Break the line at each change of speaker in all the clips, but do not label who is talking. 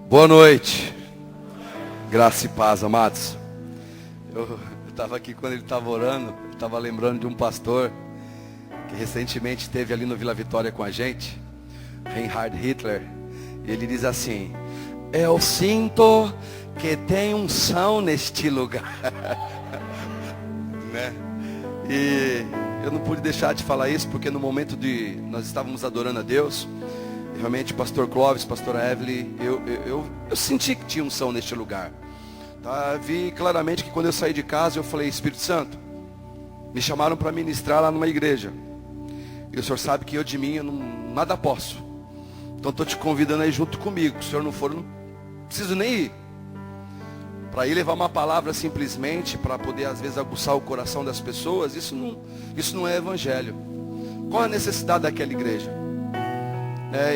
Boa noite, graça e paz, amados. Eu estava aqui quando ele estava orando, eu estava lembrando de um pastor que recentemente esteve ali no Vila Vitória com a gente, Reinhard Hitler. E ele diz assim: eu sinto que tem unção neste lugar. Né? E eu não pude deixar de falar isso, porque no momento de nós estávamos adorando a Deus, realmente pastor Clóvis, pastora Evelyn, eu senti que tinha unção neste lugar. Tá? Vi claramente que quando eu saí de casa, eu falei: Espírito Santo, me chamaram para ministrar lá numa igreja. E o Senhor sabe que eu de mim, eu nada posso. Então estou te convidando aí junto comigo. Se o Senhor não for, eu não preciso nem ir. Para ir levar uma palavra simplesmente, para poder às vezes aguçar o coração das pessoas, isso não é evangelho. Qual a necessidade daquela igreja?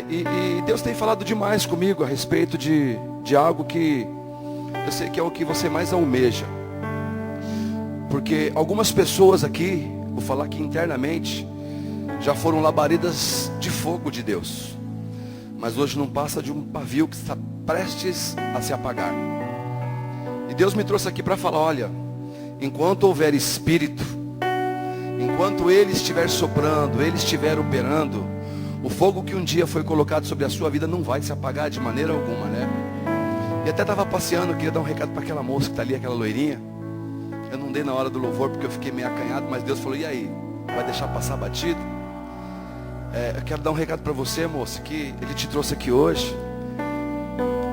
E Deus tem falado demais comigo a respeito de algo que eu sei que é o que você mais almeja. Porque algumas pessoas aqui, vou falar aqui internamente, já foram labaredas de fogo de Deus, mas hoje não passa de um pavio que está prestes a se apagar. E Deus me trouxe aqui para falar: olha, enquanto houver espírito, enquanto Ele estiver soprando, Ele estiver operando, o fogo que um dia foi colocado sobre a sua vida não vai se apagar de maneira alguma, né? E até estava passeando, queria dar um recado para aquela moça que está ali, aquela loirinha. Eu não dei na hora do louvor porque eu fiquei meio acanhado, mas Deus falou: e aí, vai deixar passar batido? Eu quero dar um recado para você, moça, que Ele te trouxe aqui hoje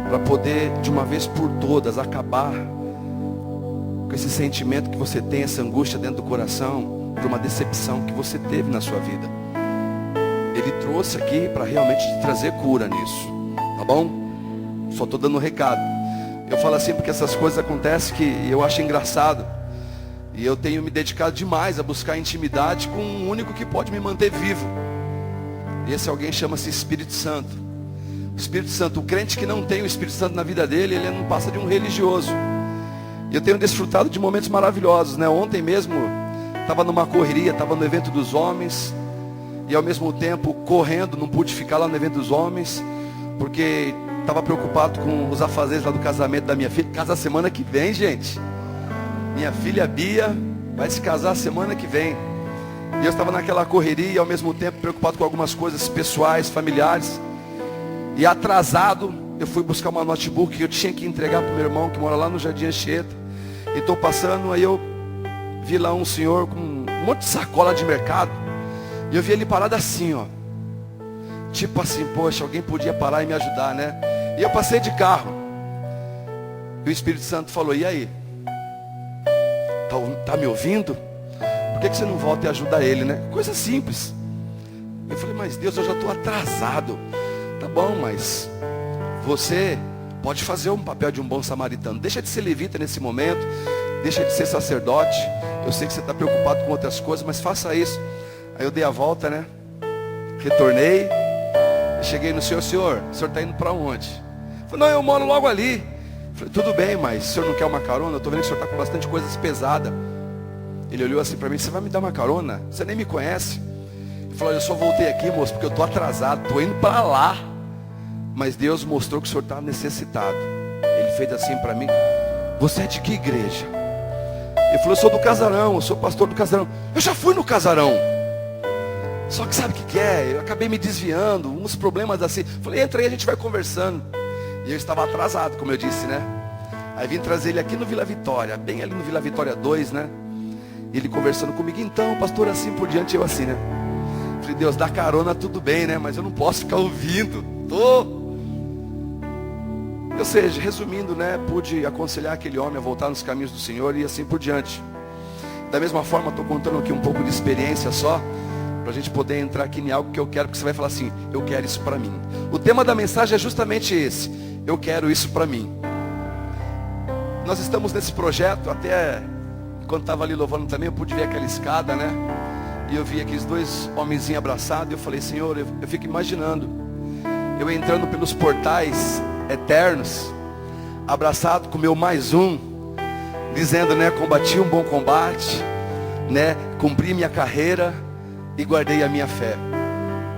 para poder de uma vez por todas acabar com esse sentimento que você tem, essa angústia dentro do coração por uma decepção que você teve na sua vida. Ele trouxe aqui para realmente te trazer cura nisso, tá bom? Só estou dando um recado. Eu falo assim porque essas coisas acontecem que eu acho engraçado. E eu tenho me dedicado demais a buscar intimidade com um único que pode me manter vivo. E esse alguém chama-se Espírito Santo. O Espírito Santo, o crente que não tem o Espírito Santo na vida dele, ele não passa de um religioso. E eu tenho desfrutado de momentos maravilhosos, né? Ontem mesmo, estava numa correria, estava no evento dos homens. E ao mesmo tempo, correndo, não pude ficar lá no evento dos homens, porque estava preocupado com os afazeres lá do casamento da minha filha. Casa semana que vem, gente. Minha filha Bia vai se casar semana que vem. E eu estava naquela correria e ao mesmo tempo preocupado com algumas coisas pessoais, familiares. E atrasado, eu fui buscar uma notebook que eu tinha que entregar para o meu irmão que mora lá no Jardim Anchieta. E estou passando, aí eu vi lá um senhor com um monte de sacola de mercado. E eu vi ele parado assim, ó. Tipo assim, poxa, alguém podia parar e me ajudar, né? E eu passei de carro. E o Espírito Santo falou: e aí? Tá me ouvindo? Por que você não volta e ajuda ele, né? Coisa simples. Eu falei: mas Deus, eu já estou atrasado. Tá bom, mas você pode fazer um papel de um bom samaritano. Deixa de ser levita nesse momento. Deixa de ser sacerdote. Eu sei que você está preocupado com outras coisas, mas faça isso. Aí eu dei a volta, né? Retornei. Cheguei no senhor: o senhor está indo para onde? Eu falei: não, eu moro logo ali. Eu falei: tudo bem, mas o senhor não quer uma carona? Eu estou vendo que o senhor está com bastante coisas pesadas. Ele olhou assim para mim: você vai me dar uma carona? Você nem me conhece. Ele falou: eu só voltei aqui, moço, porque eu estou atrasado, estou indo para lá. Mas Deus mostrou que o senhor está necessitado. Ele fez assim para mim: você é de que igreja? Ele falou: eu sou do Casarão, eu sou pastor do Casarão. Eu já fui no Casarão. Só que sabe o que é? Eu acabei me desviando, uns problemas assim. Falei: entra aí, a gente vai conversando. E eu estava atrasado, como eu disse, né? Aí vim trazer ele aqui no Vila Vitória, bem ali no Vila Vitória 2, né? E ele conversando comigo: então, pastor, assim por diante, eu assim, né? Falei: Deus, dá carona, tudo bem, né? Mas eu não posso ficar ouvindo. Ou seja, resumindo, né? Pude aconselhar aquele homem a voltar nos caminhos do Senhor e assim por diante. Da mesma forma, estou contando aqui um pouco de experiência só, para a gente poder entrar aqui em algo que eu quero, porque você vai falar assim: eu quero isso para mim. O tema da mensagem é justamente esse: eu quero isso para mim. Nós estamos nesse projeto, até quando estava ali louvando também, eu pude ver aquela escada, né? E eu vi aqueles dois homenzinhos abraçados, e eu falei: Senhor, eu fico imaginando eu entrando pelos portais eternos, abraçado com o meu mais um, dizendo, né: combati um bom combate, né? Cumpri minha carreira e guardei a minha fé.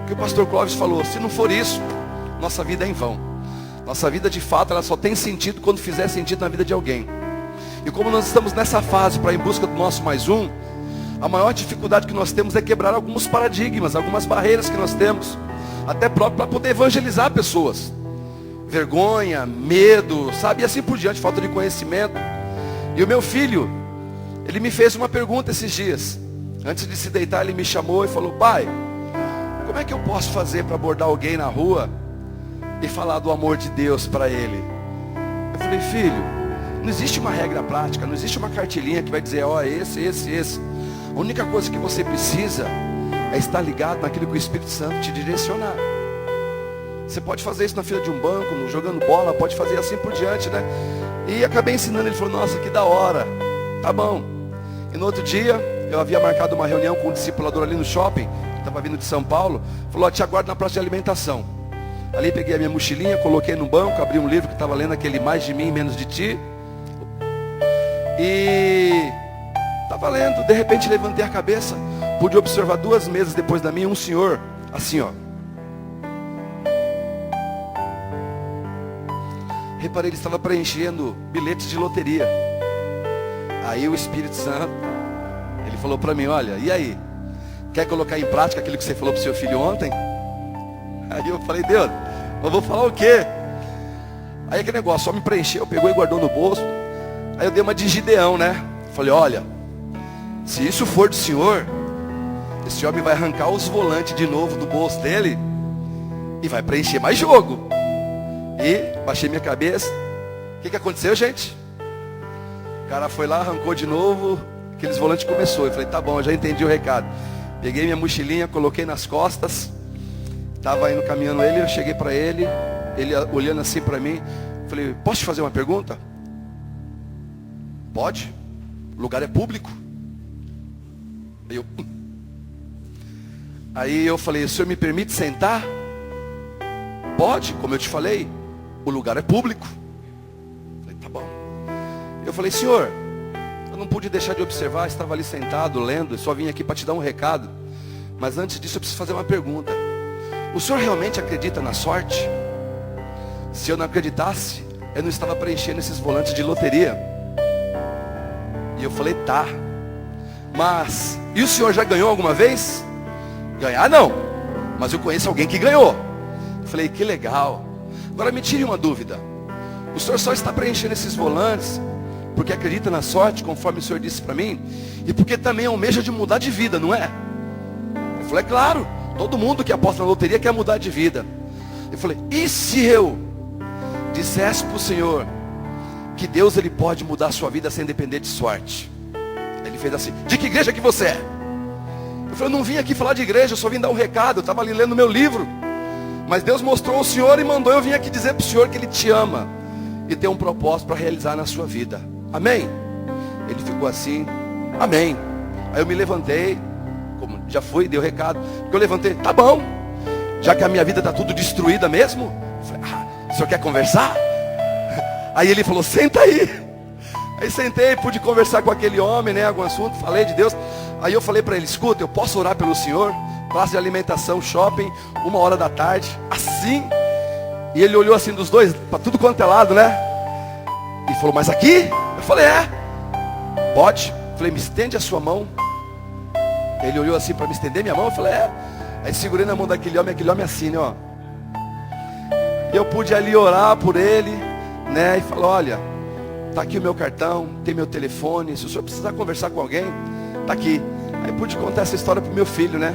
O que o pastor Clóvis falou: se não for isso, nossa vida é em vão. Nossa vida de fato, ela só tem sentido quando fizer sentido na vida de alguém. E como nós estamos nessa fase para ir em busca do nosso mais um, a maior dificuldade que nós temos é quebrar alguns paradigmas, algumas barreiras que nós temos, até próprio para poder evangelizar pessoas. Vergonha, medo, sabe, e assim por diante, falta de conhecimento. E o meu filho, ele me fez uma pergunta esses dias. Antes de se deitar, ele me chamou e falou: pai, como é que eu posso fazer para abordar alguém na rua e falar do amor de Deus para ele? Eu falei: filho, não existe uma regra prática, não existe uma cartilinha que vai dizer, ó, esse. A única coisa que você precisa é estar ligado naquilo que o Espírito Santo te direcionar. Você pode fazer isso na fila de um banco, jogando bola, pode fazer assim por diante, né? E acabei ensinando, ele falou: nossa, que da hora, tá bom. E no outro dia, eu havia marcado uma reunião com um discipulador ali no shopping, estava vindo de São Paulo, falou: ó, te aguardo na praça de alimentação. Ali peguei a minha mochilinha, coloquei no banco, abri um livro que estava lendo, aquele Mais de Mim, Menos de Ti. E estava lendo, de repente levantei a cabeça, pude observar 2 mesas depois da minha, um senhor, assim ó. Reparei, ele estava preenchendo bilhetes de loteria. Aí o Espírito Santo, ele falou para mim: olha, e aí? Quer colocar em prática aquilo que você falou para o seu filho ontem? Aí eu falei: Deus, eu vou falar o quê? Aí aquele negócio só me preencheu, pegou e guardou no bolso. Aí eu dei uma de Gideão, né? Falei: olha, se isso for do Senhor, esse homem vai arrancar os volantes de novo do bolso dele e vai preencher mais jogo. E baixei minha cabeça. O que aconteceu, gente? O cara foi lá, arrancou de novo, aqueles volantes começou. Eu falei: tá bom, eu já entendi o recado. Peguei minha mochilinha, coloquei nas costas. Estava indo caminhando ele, eu cheguei para ele, ele olhando assim para mim. Falei: posso te fazer uma pergunta? Pode, o lugar é público. Aí eu falei: o senhor me permite sentar? Pode, como eu te falei, o lugar é público. Falei: tá bom. Eu falei: senhor, eu não pude deixar de observar, estava ali sentado, lendo, eu só vim aqui para te dar um recado. Mas antes disso eu preciso fazer uma pergunta. O senhor realmente acredita na sorte? Se eu não acreditasse, eu não estava preenchendo esses volantes de loteria. E eu falei: tá. Mas, e o senhor já ganhou alguma vez? Ganhar não, mas eu conheço alguém que ganhou. Eu falei: que legal. Agora me tire uma dúvida. O senhor só está preenchendo esses volantes porque acredita na sorte, conforme o senhor disse para mim, e porque também almeja de mudar de vida, não é? Eu falei: é claro, todo mundo que aposta na loteria quer mudar de vida. Eu falei: e se eu dissesse para o senhor que Deus, ele pode mudar a sua vida sem depender de sorte? Ele fez assim: de que igreja que você é? Eu falei: eu não vim aqui falar de igreja, eu só vim dar um recado, eu estava ali lendo meu livro. Mas Deus mostrou ao senhor e mandou eu vir aqui dizer para o senhor que ele te ama e tem um propósito para realizar na sua vida. Amém? Ele ficou assim: amém. Aí eu me levantei, como já fui, dei o recado. Eu levantei: tá bom, já que a minha vida está tudo destruída mesmo. Eu falei: o senhor quer conversar? Aí ele falou: senta aí. Aí sentei, pude conversar com aquele homem, né, algum assunto, falei de Deus. Aí eu falei para ele: escuta, eu posso orar pelo senhor? Praça de alimentação, shopping, 1h da tarde, assim. E ele olhou assim dos dois, para tudo quanto é lado, né? E falou: mas aqui? Eu falei: é. Pode? Eu falei: me estende a sua mão. Ele olhou assim para me estender minha mão, eu falei: é. Aí segurei na mão daquele homem, aquele homem assim, ó. E eu pude ali orar por ele, né? E falou: olha, tá aqui o meu cartão, tem meu telefone, se o senhor precisar conversar com alguém, tá aqui. Aí pude contar essa história pro meu filho, né?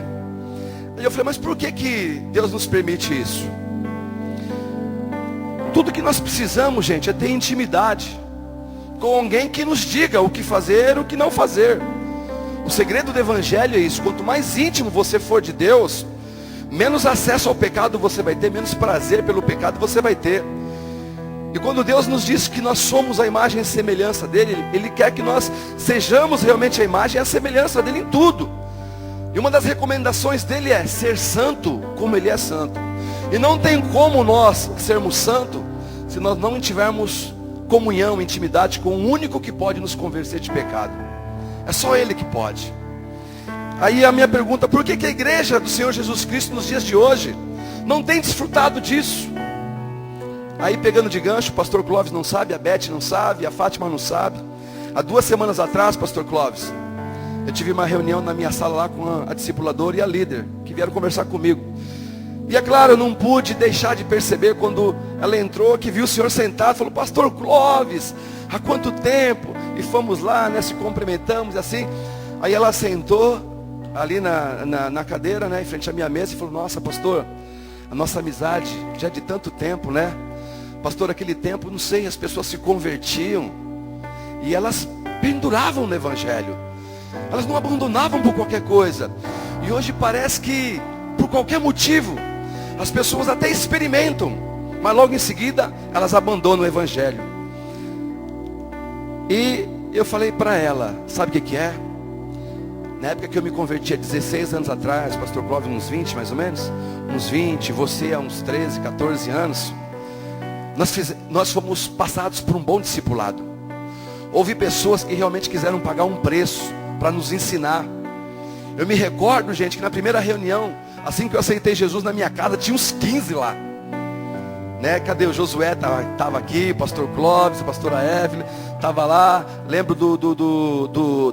Aí eu falei: mas por que Deus nos permite isso? Tudo que nós precisamos, gente, é ter intimidade com alguém que nos diga o que fazer, o que não fazer. O segredo do evangelho é isso: quanto mais íntimo você for de Deus, menos acesso ao pecado você vai ter, menos prazer pelo pecado você vai ter. E quando Deus nos diz que nós somos a imagem e semelhança dele, Ele quer que nós sejamos realmente a imagem e a semelhança dele em tudo. E uma das recomendações dele é ser santo como ele é santo. E não tem como nós sermos santos se nós não tivermos comunhão, intimidade com o único que pode nos convencer de pecado. É só Ele que pode. Aí a minha pergunta: por que a igreja do Senhor Jesus Cristo nos dias de hoje não tem desfrutado disso? Aí pegando de gancho, o pastor Clóvis não sabe, a Beth não sabe, a Fátima não sabe. Há 2 semanas atrás, pastor Clóvis, eu tive uma reunião na minha sala lá com a discipuladora e a líder, que vieram conversar comigo. E é claro, eu não pude deixar de perceber quando ela entrou, que viu o senhor sentado, falou, pastor Clóvis, há quanto tempo? E fomos lá, né, se cumprimentamos e assim. Aí ela sentou ali na cadeira, né, em frente à minha mesa e falou, nossa, pastor, a nossa amizade já é de tanto tempo, né? Pastor, aquele tempo, não sei, as pessoas se convertiam e elas penduravam no evangelho. Elas não abandonavam por qualquer coisa. E hoje parece que, por qualquer motivo, as pessoas até experimentam, mas logo em seguida, elas abandonam o evangelho. E eu falei para ela, sabe o que é? Na época que eu me converti há 16 anos atrás, pastor Clóvis uns 20 mais ou menos, uns 20, você há uns 13, 14 anos, nós fomos passados por um bom discipulado. Houve pessoas que realmente quiseram pagar um preço para nos ensinar. Eu me recordo, gente, que na primeira reunião, assim que eu aceitei Jesus na minha casa, tinha uns 15 lá. Né? Cadê o Josué? Estava aqui, o pastor Clóvis, a pastora Evelyn, estava lá. Lembro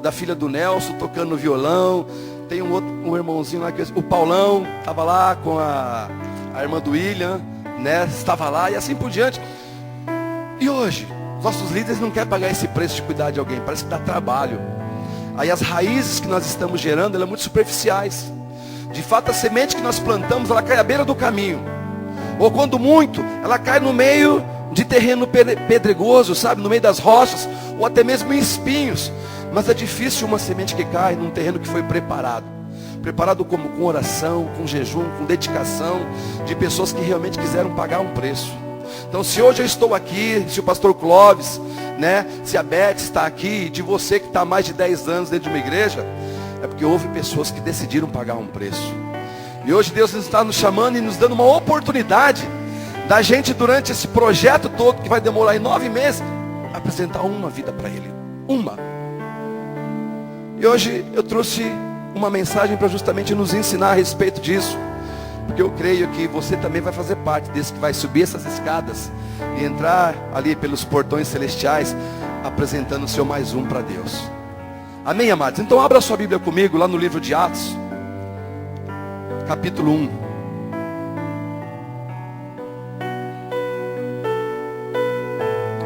da filha do Nelson tocando no violão. Tem um irmãozinho lá, o Paulão, estava lá com a irmã do William, né? Estava lá e assim por diante. E hoje, nossos líderes não querem pagar esse preço de cuidar de alguém, parece que dá trabalho. Aí as raízes que nós estamos gerando, elas são muito superficiais. De fato, a semente que nós plantamos, ela cai à beira do caminho. Ou quando muito, ela cai no meio de terreno pedregoso, sabe? No meio das rochas, ou até mesmo em espinhos. Mas é difícil uma semente que cai num terreno que foi preparado. Preparado como com oração, com jejum, com dedicação, de pessoas que realmente quiseram pagar um preço. Então se hoje eu estou aqui, se o pastor Clóvis, né, se a Beth está aqui, de você que está há mais de 10 anos dentro de uma igreja, é porque houve pessoas que decidiram pagar um preço. E hoje Deus está nos chamando e nos dando uma oportunidade da gente, durante esse projeto todo, que vai demorar em 9 meses, apresentar uma vida para Ele. Uma. E hoje eu trouxe uma mensagem para justamente nos ensinar a respeito disso. Porque eu creio que você também vai fazer parte desse que vai subir essas escadas e entrar ali pelos portões celestiais, apresentando o seu mais um para Deus. Amém, amados? Então abra sua Bíblia comigo lá no livro de Atos, capítulo 1.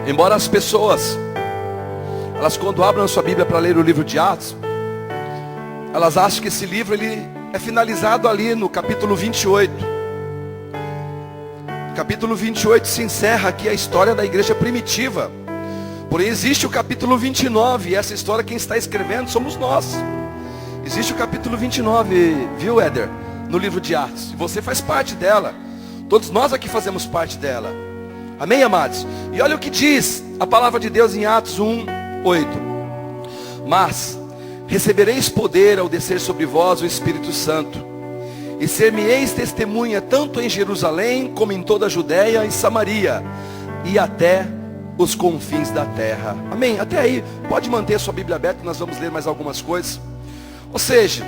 Embora as pessoas, elas quando abrem a sua Bíblia para ler o livro de Atos, elas acham que esse livro ele é finalizado ali no capítulo 28. No capítulo 28 se encerra aqui a história da igreja primitiva. Porém existe o capítulo 29, e essa história quem está escrevendo somos nós. Existe o capítulo 29, viu, Éder? No livro de Atos. E você faz parte dela. Todos nós aqui fazemos parte dela. Amém, amados? E olha o que diz a palavra de Deus em Atos 1, 8. Mas recebereis poder ao descer sobre vós o Espírito Santo, e ser-me-eis testemunha tanto em Jerusalém, como em toda a Judéia e Samaria, e até os confins da terra. Amém? Até aí, pode manter a sua Bíblia aberta, nós vamos ler mais algumas coisas. Ou seja,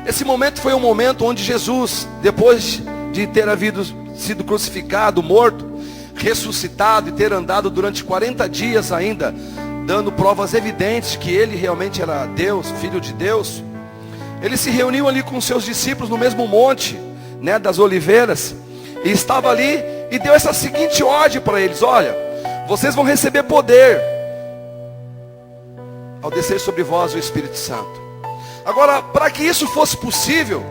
esse momento foi um momento onde Jesus, depois de ter sido crucificado, morto, ressuscitado e ter andado durante 40 dias ainda, dando provas evidentes que ele realmente era Deus, Filho de Deus, ele se reuniu ali com seus discípulos no mesmo monte, né, das oliveiras, e estava ali e deu essa seguinte ordem para eles: olha, vocês vão receber poder ao descer sobre vós o Espírito Santo. Agora, para que isso fosse possível,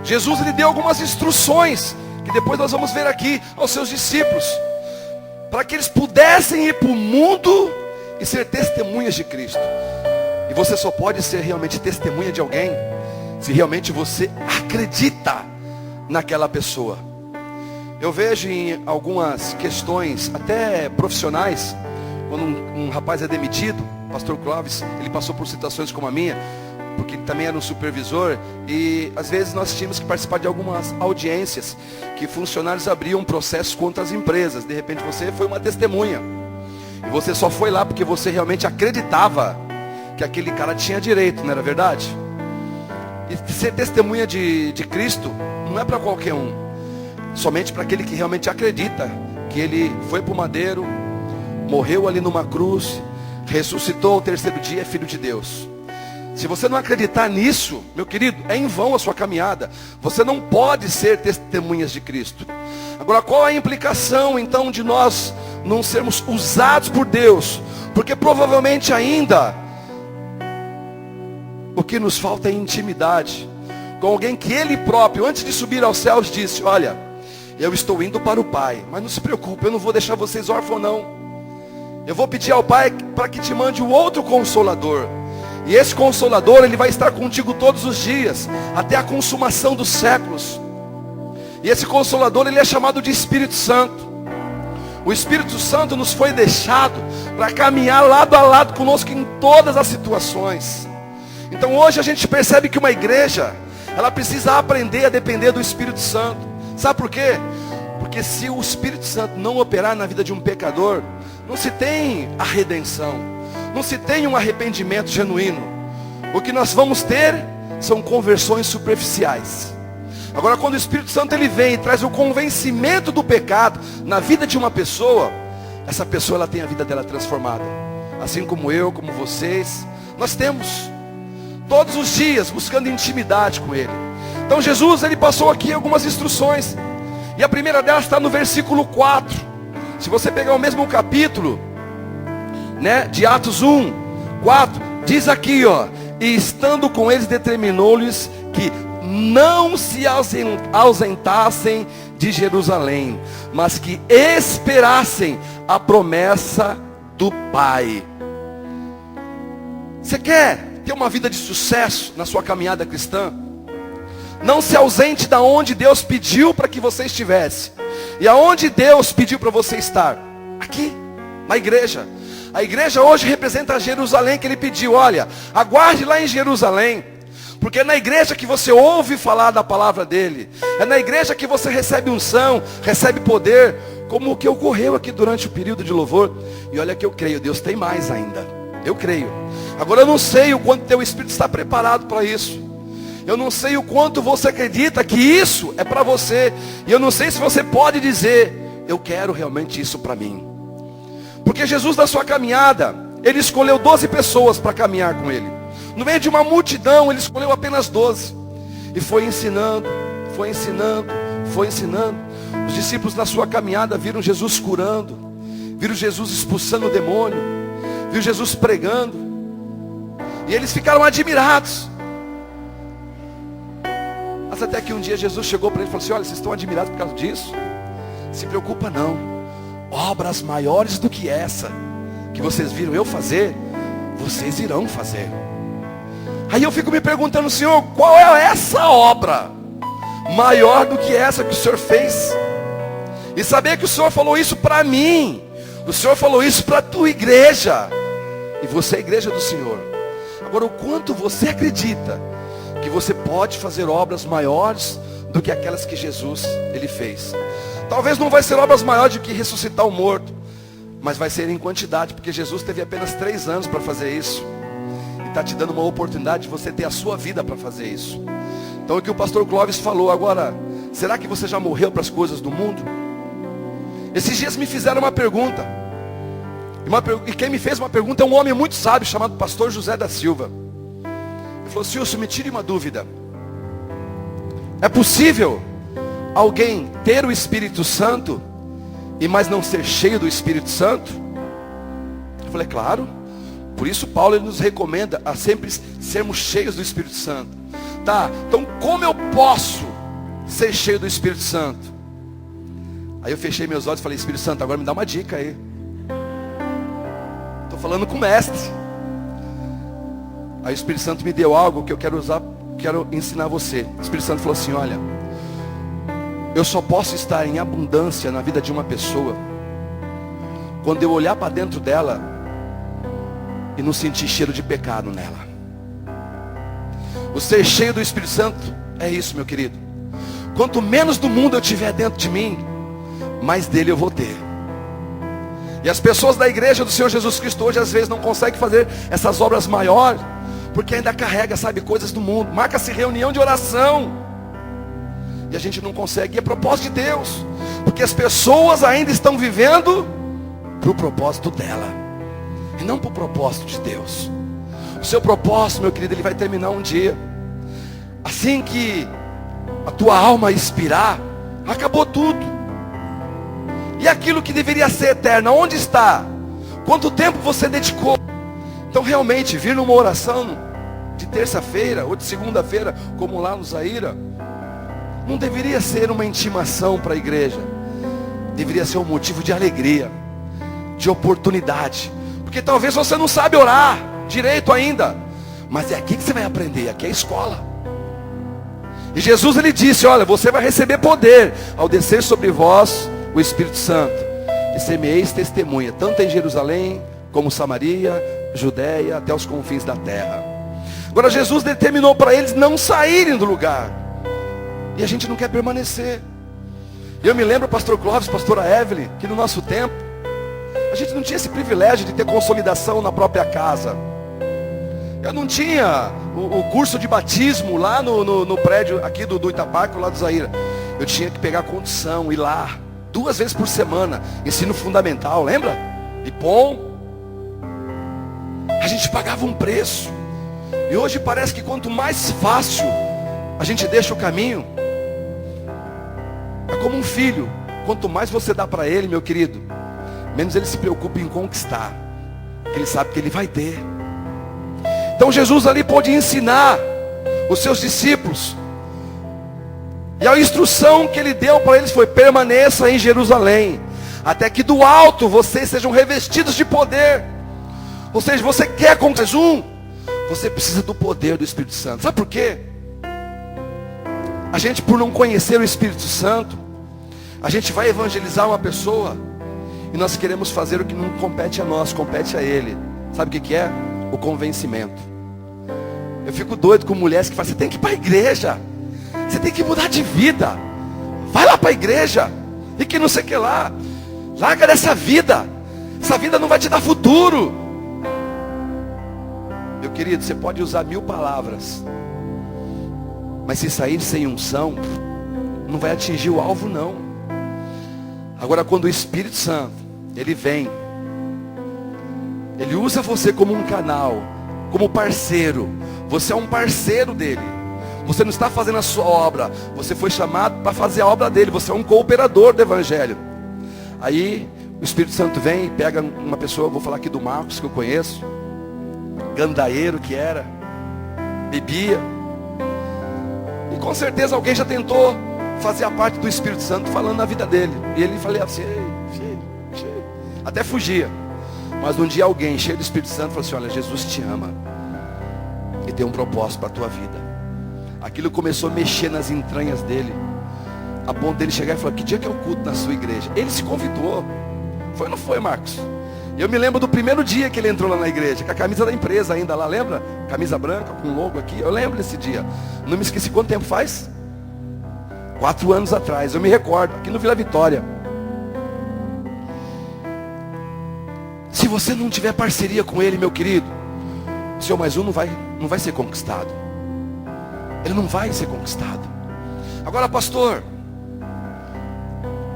Jesus ele deu algumas instruções, que depois nós vamos ver aqui, aos seus discípulos, para que eles pudessem ir para o mundo e ser testemunhas de Cristo. E você só pode ser realmente testemunha de alguém se realmente você acredita naquela pessoa. Eu vejo em algumas questões, até profissionais, quando um rapaz é demitido, o pastor Clóvis, ele passou por situações como a minha, porque ele também era um supervisor, e às vezes nós tínhamos que participar de algumas audiências, que funcionários abriam processos contra as empresas. De repente você foi uma testemunha. E você só foi lá porque você realmente acreditava que aquele cara tinha direito, não era verdade? E ser testemunha de Cristo não é para qualquer um. Somente para aquele que realmente acredita que ele foi para o madeiro, morreu ali numa cruz, ressuscitou ao terceiro dia, é Filho de Deus. Se você não acreditar nisso, meu querido, é em vão a sua caminhada. Você não pode ser testemunhas de Cristo. Agora, qual a implicação então de nós não sermos usados por Deus? Porque provavelmente ainda o que nos falta é intimidade com alguém que Ele próprio, antes de subir aos céus, disse: olha, eu estou indo para o Pai, mas não se preocupe, eu não vou deixar vocês órfãos não. Eu vou pedir ao Pai para que te mande um outro Consolador. E esse Consolador, ele vai estar contigo todos os dias, até a consumação dos séculos. E esse Consolador, ele é chamado de Espírito Santo. O Espírito Santo nos foi deixado para caminhar lado a lado conosco em todas as situações. Então hoje a gente percebe que uma igreja, ela precisa aprender a depender do Espírito Santo. Sabe por quê? Porque se o Espírito Santo não operar na vida de um pecador, não se tem a redenção. Não se tem um arrependimento genuíno. O que nós vamos ter são conversões superficiais. Agora, quando o Espírito Santo ele vem e traz o convencimento do pecado na vida de uma pessoa, essa pessoa ela tem a vida dela transformada. Assim como eu, como vocês, nós temos todos os dias buscando intimidade com Ele. Então Jesus ele passou aqui algumas instruções. E a primeira delas está no versículo 4. Se você pegar o mesmo capítulo, de Atos 1, 4, diz aqui, e estando com eles determinou-lhes que não se ausentassem de Jerusalém, mas que esperassem a promessa do Pai. Você quer ter uma vida de sucesso na sua caminhada cristã? Não se ausente da onde Deus pediu para que você estivesse. E aonde Deus pediu para você estar? Aqui, na igreja. A igreja hoje representa a Jerusalém que Ele pediu. Olha, aguarde lá em Jerusalém. Porque é na igreja que você ouve falar da palavra dEle. É na igreja que você recebe unção, recebe poder. Como o que ocorreu aqui durante o período de louvor. E olha que eu creio, Deus tem mais ainda. Eu creio. Agora eu não sei o quanto teu espírito está preparado para isso. Eu não sei o quanto você acredita que isso é para você. E eu não sei se você pode dizer: eu quero realmente isso para mim. Porque Jesus, na sua caminhada, Ele escolheu 12 pessoas para caminhar com Ele. No meio de uma multidão, Ele escolheu apenas 12. E foi ensinando, foi ensinando, foi ensinando. Os discípulos na sua caminhada viram Jesus curando, viram Jesus expulsando o demônio, viram Jesus pregando. E eles ficaram admirados. Mas até que um dia Jesus chegou para ele e falou assim: olha, vocês estão admirados por causa disso? Se preocupa não. Obras maiores do que essa que vocês viram eu fazer, vocês irão fazer. Aí eu fico me perguntando: Senhor, qual é essa obra maior do que essa que o Senhor fez? E saber que o Senhor falou isso para mim, o Senhor falou isso para a tua igreja, e você é a igreja do Senhor. Agora, o quanto você acredita que você pode fazer obras maiores do que aquelas que Jesus Ele fez? Talvez não vai ser obras maiores do que ressuscitar o morto, mas vai ser em quantidade, porque Jesus teve apenas 3 anos para fazer isso. E está te dando uma oportunidade de você ter a sua vida para fazer isso. Então o que o pastor Clóvis falou agora, será que você já morreu para as coisas do mundo? Esses dias me fizeram uma pergunta. E quem me fez uma pergunta é um homem muito sábio, chamado pastor José da Silva. Ele falou: Silvio, me tire uma dúvida. É possível alguém ter o Espírito Santo e mais não ser cheio do Espírito Santo? Eu falei: claro. Por isso Paulo ele nos recomenda a sempre sermos cheios do Espírito Santo. Tá, então como eu posso ser cheio do Espírito Santo? Aí eu fechei meus olhos e falei: Espírito Santo, agora me dá uma dica aí. Estou falando com o mestre. Aí o Espírito Santo me deu algo que eu quero usar, quero ensinar você. O Espírito Santo falou assim: olha, eu só posso estar em abundância na vida de uma pessoa quando eu olhar para dentro dela e não sentir cheiro de pecado nela. O ser cheio do Espírito Santo é isso, meu querido. Quanto menos do mundo eu tiver dentro de mim, mais dele eu vou ter. E as pessoas da igreja do Senhor Jesus Cristo hoje às vezes não conseguem fazer essas obras maiores, porque ainda carrega, sabe, coisas do mundo. Marca-se reunião de oração e a gente não consegue. E é propósito de Deus. Porque as pessoas ainda estão vivendo para o propósito dela, e não para o propósito de Deus. O seu propósito, meu querido, ele vai terminar um dia. Assim que a tua alma expirar, acabou tudo. E aquilo que deveria ser eterno, onde está? Quanto tempo você dedicou? Então realmente, vir numa oração de terça-feira ou de segunda-feira, como lá no Zaira, não deveria ser uma intimação para a igreja. Deveria ser um motivo de alegria, de oportunidade. Porque talvez você não sabe orar direito ainda, mas é aqui que você vai aprender, aqui é a escola. E Jesus, ele disse, olha, você vai receber poder ao descer sobre vós o Espírito Santo, e semeeis testemunha, tanto em Jerusalém, como Samaria, Judeia, até os confins da terra. Agora Jesus determinou para eles não saírem do lugar, e a gente não quer permanecer. Eu me lembro, pastor Clóvis, pastora Evelyn, que no nosso tempo, a gente não tinha esse privilégio de ter consolidação na própria casa. Eu não tinha o curso de batismo lá no prédio aqui do Itapaco, lá do Zaira. Eu tinha que pegar condição, ir lá 2 vezes por semana, ensino fundamental, lembra? IPOM. A gente pagava um preço. E hoje parece que quanto mais fácil a gente deixa o caminho, é como um filho. Quanto mais você dá para ele, meu querido, menos ele se preocupa em conquistar, porque ele sabe que ele vai ter. Então Jesus ali pôde ensinar os seus discípulos, e a instrução que ele deu para eles foi: permaneça em Jerusalém, até que do alto vocês sejam revestidos de poder. Ou seja, você quer conquistar você precisa do poder do Espírito Santo. Sabe por quê? A gente, por não conhecer o Espírito Santo, a gente vai evangelizar uma pessoa, e nós queremos fazer o que não compete a nós, compete a ele. Sabe o que é? O convencimento. Eu fico doido com mulheres que falam: você tem que ir para a igreja, você tem que mudar de vida, vai lá para a igreja, e que não sei o que lá, larga dessa vida, essa vida não vai te dar futuro. Meu querido, você pode usar 1000 palavras, mas se sair sem unção, não vai atingir o alvo não. Agora, quando o Espírito Santo, ele vem, ele usa você como um canal, como parceiro. Você é um parceiro dele. Você não está fazendo a sua obra, você foi chamado para fazer a obra dele. Você é um cooperador do Evangelho. Aí o Espírito Santo vem e pega uma pessoa, eu vou falar aqui do Marcos, que eu conheço, gandaeiro que era, bebia, e com certeza alguém já tentou fazer a parte do Espírito Santo falando na vida dele, e ele falava assim: cheio, até fugia. Mas um dia alguém cheio do Espírito Santo falou assim: olha, Jesus te ama e tem um propósito para a tua vida. Aquilo começou a mexer nas entranhas dele, a ponto dele chegar e falar: que dia que é o culto na sua igreja? Ele se convidou. Foi ou não foi, Marcos? Eu me lembro do primeiro dia que ele entrou lá na igreja, com a camisa da empresa ainda lá, lembra? Camisa branca, com logo aqui. Eu lembro desse dia. Não me esqueci quanto tempo faz? 4 anos atrás, eu me recordo, aqui no Vila Vitória. Se você não tiver parceria com ele, meu querido, o seu mais um não vai ser conquistado. Ele não vai ser conquistado. Agora, pastor,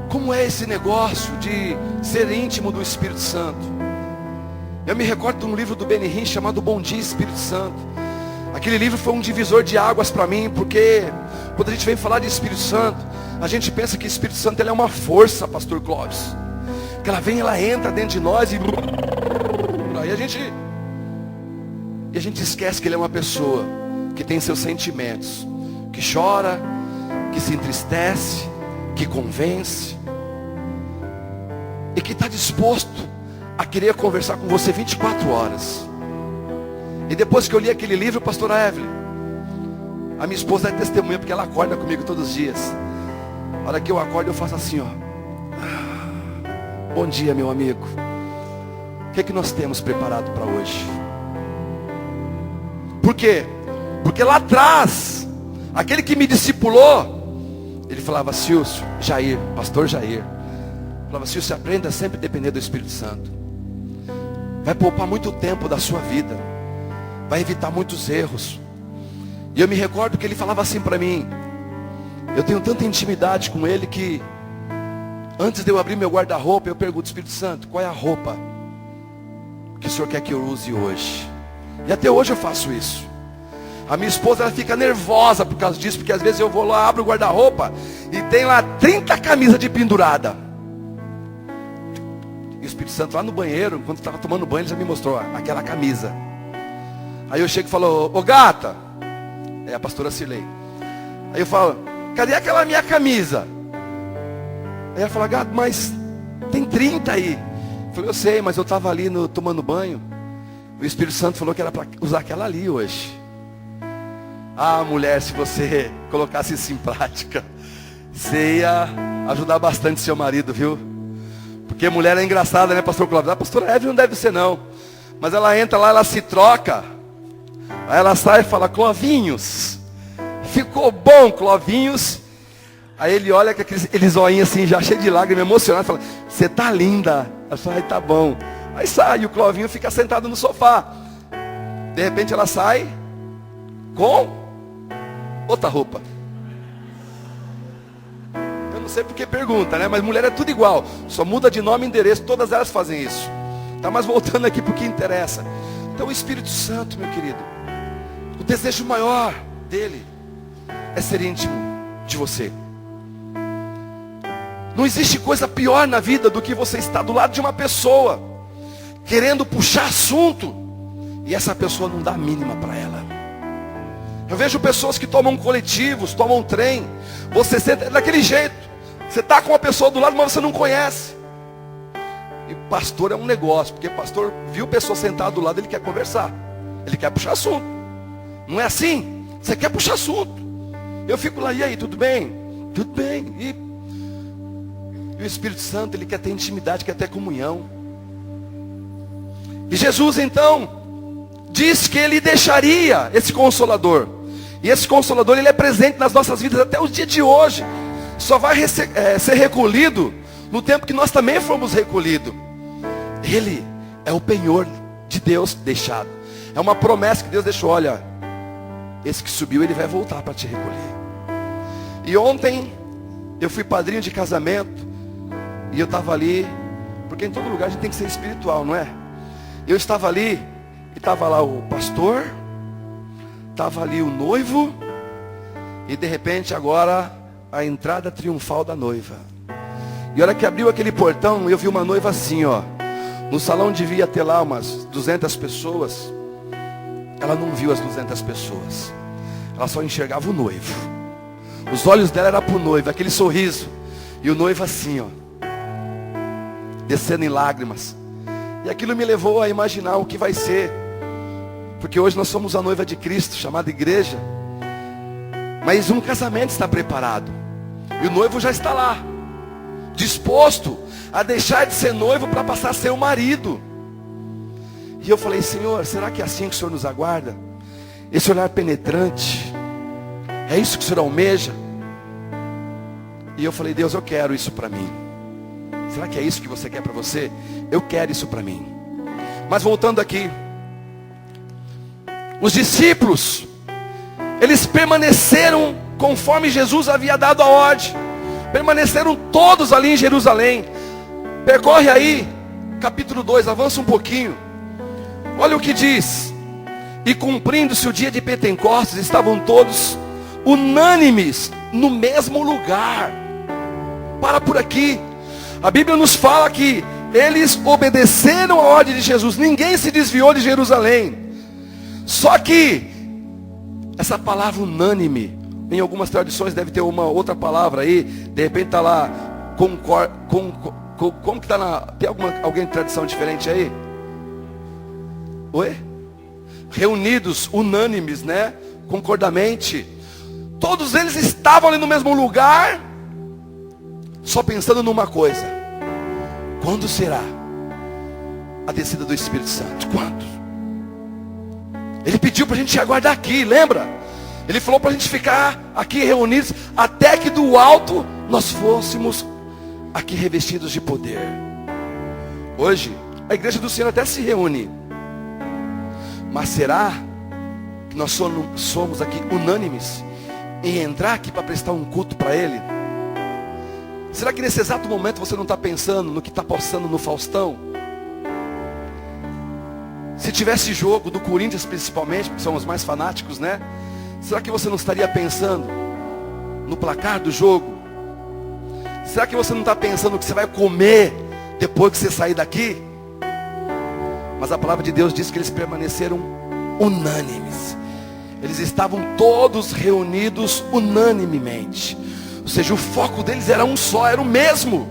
como é esse negócio de ser íntimo do Espírito Santo? Eu me recordo de um livro do Benny Hinn chamado Bom Dia Espírito Santo. Aquele livro foi um divisor de águas para mim, porque quando a gente vem falar de Espírito Santo, a gente pensa que o Espírito Santo ele é uma força, pastor Clóvis, que ela vem, ela entra dentro de nós e a gente esquece que ele é uma pessoa que tem seus sentimentos, que chora, que se entristece, que convence, e que está disposto a querer conversar com você 24 horas. E depois que eu li aquele livro, pastora Evelyn, a minha esposa é testemunha, porque ela acorda comigo todos os dias. A hora que eu acordo, eu faço assim, ó: bom dia, meu amigo. O que é que nós temos preparado para hoje? Por quê? Porque lá atrás, aquele que me discipulou, ele falava: Silcio, Jair, pastor Jair, falava: Silcio, aprenda a sempre depender do Espírito Santo. Vai poupar muito tempo da sua vida, vai evitar muitos erros. E eu me recordo que ele falava assim para mim. Eu tenho tanta intimidade com ele que Antes de eu abrir meu guarda-roupa, eu pergunto, Espírito Santo, qual é a roupa que o Senhor quer que eu use hoje? E até hoje eu faço isso. A minha esposa, ela fica nervosa por causa disso, porque às vezes eu vou lá, abro o guarda-roupa e tem lá 30 camisas de pendurada. E o Espírito Santo lá no banheiro, quando estava tomando banho, ele já me mostrou aquela camisa. Aí eu chego e falo, ô gata, é a pastora Cirlei. Aí eu falo, cadê aquela minha camisa? Aí ela fala, gato, mas tem 30 aí. Eu falei, eu sei, mas eu estava ali tomando banho. O Espírito Santo falou que era para usar aquela ali hoje. Ah, mulher, se você colocasse isso em prática, você ia ajudar bastante seu marido, viu? Porque mulher é engraçada, né, pastor Clóvis? A pastora Evelyn não deve ser não. Mas ela entra lá, ela se troca. Aí ela sai e fala, Clovinhos, ficou bom, Clovinhos. Aí ele olha com aquele zoinho assim, já cheio de lágrimas, emocionado, fala, você tá linda. Ela fala, ai, tá bom. Aí sai, e o Clovinho fica sentado no sofá. De repente ela sai com outra roupa. Eu não sei porque pergunta, né? Mas mulher é tudo igual. Só muda de nome e endereço, todas elas fazem isso. Tá, mas voltando aqui para o que interessa. Então o Espírito Santo, meu querido, o desejo maior dele é ser íntimo de você. Não existe coisa pior na vida do que você estar do lado de uma pessoa, querendo puxar assunto, e essa pessoa não dá a mínima para ela. Eu vejo pessoas que tomam coletivos, tomam trem, você senta daquele jeito, você está com uma pessoa do lado, mas você não conhece. E pastor é um negócio, porque pastor viu pessoa sentada do lado, ele quer conversar, ele quer puxar assunto. Não é assim? Você quer puxar assunto. Eu fico lá, e aí, tudo bem? Tudo bem. E o Espírito Santo, ele quer ter intimidade, quer ter comunhão. E Jesus então diz que ele deixaria esse Consolador. E esse Consolador, ele é presente nas nossas vidas até os dias de hoje. Só vai ser recolhido no tempo que nós também fomos recolhidos. Ele é o penhor de Deus deixado. É uma promessa que Deus deixou. Olha, esse que subiu, ele vai voltar para te recolher. E ontem eu fui padrinho de casamento. E eu estava ali, porque em todo lugar a gente tem que ser espiritual, não é? Eu estava ali, e estava lá o pastor, estava ali o noivo, e de repente agora a entrada triunfal da noiva. E a hora que abriu aquele portão, eu vi uma noiva assim, ó. No salão devia ter lá umas 200 pessoas. Ela não viu as 200 pessoas. Ela só enxergava o noivo. Os olhos dela eram para o noivo, aquele sorriso. E o noivo assim, ó, descendo em lágrimas. E aquilo me levou a imaginar o que vai ser. Porque hoje nós somos a noiva de Cristo, chamada igreja. Mas um casamento está preparado. E o noivo já está lá, disposto a deixar de ser noivo para passar a ser o marido. E eu falei, Senhor, será que é assim que o Senhor nos aguarda? Esse olhar penetrante, é isso que o Senhor almeja? E eu falei, Deus, eu quero isso para mim. Será que é isso que você quer para você? Eu quero isso para mim. Mas voltando aqui, os discípulos, eles permaneceram conforme Jesus havia dado a ordem. Permaneceram todos ali em Jerusalém. Percorre aí, capítulo 2, avança um pouquinho. Olha o que diz. E cumprindo-se o dia de Pentecostes, estavam todos unânimes no mesmo lugar. Para por aqui. A Bíblia nos fala que eles obedeceram a ordem de Jesus. Ninguém se desviou de Jerusalém. Só que essa palavra unânime, em algumas tradições deve ter uma outra palavra aí. De repente está lá, como que está na... Tem alguém de tradição diferente aí? Oi? Reunidos, unânimes, né? Concordamente. Todos eles estavam ali no mesmo lugar, só pensando numa coisa: quando será a descida do Espírito Santo? Quando? Ele pediu para a gente aguardar aqui, lembra? Ele falou para a gente ficar aqui reunidos até que do alto nós fôssemos aqui revestidos de poder. Hoje a igreja do Senhor até se reúne, mas será que nós somos aqui unânimes em entrar aqui para prestar um culto para Ele? Será que nesse exato momento você não está pensando no que está passando no Faustão? Se tivesse jogo do Corinthians principalmente, porque são os mais fanáticos, né? Será que você não estaria pensando no placar do jogo? Será que você não está pensando no que você vai comer depois que você sair daqui? Mas a palavra de Deus diz que eles permaneceram unânimes. Eles estavam todos reunidos unanimemente. Ou seja, o foco deles era um só, era o mesmo.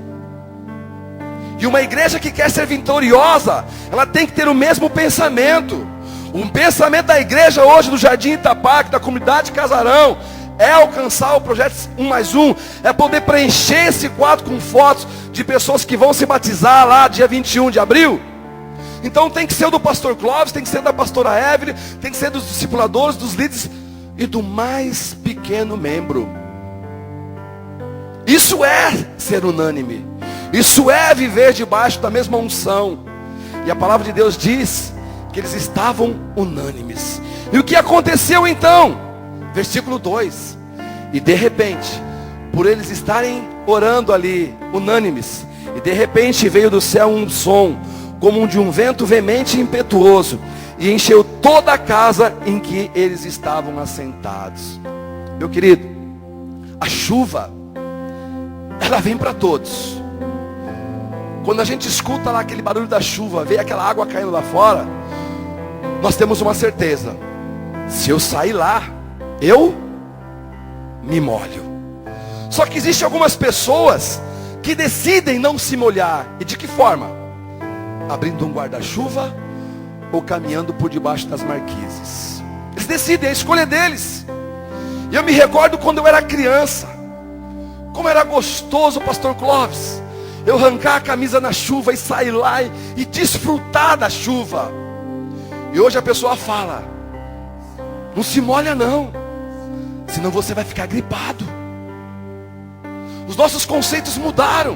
E uma igreja que quer ser vitoriosa, ela tem que ter o mesmo pensamento. O pensamento da igreja hoje do Jardim Itapac, da comunidade Casarão, é alcançar o projeto 1+1, é poder preencher esse quadro com fotos de pessoas que vão se batizar lá dia 21 de abril. Então tem que ser o do pastor Clóvis, tem que ser da pastora Evelyn, tem que ser dos discipuladores, dos líderes e do mais pequeno membro. Isso é ser unânime. Isso é viver debaixo da mesma unção. E a palavra de Deus diz que eles estavam unânimes. E o que aconteceu então? Versículo 2. E de repente, por eles estarem orando ali, unânimes, e de repente veio do céu um som, como de um vento veemente e impetuoso, e encheu toda a casa em que eles estavam assentados. Meu querido, a chuva, ela vem para todos. Quando a gente escuta lá aquele barulho da chuva, vê aquela água caindo lá fora, nós temos uma certeza: se eu sair lá, eu me molho. Só que existem algumas pessoas que decidem não se molhar. E de que forma? Abrindo um guarda-chuva ou caminhando por debaixo das marquises. Eles decidem, é a escolha deles. E eu me recordo quando eu era criança, como era gostoso, pastor Clóvis, eu arrancar a camisa na chuva e sair lá e desfrutar da chuva. E hoje a pessoa fala: não se molha não, senão você vai ficar gripado. Os nossos conceitos mudaram.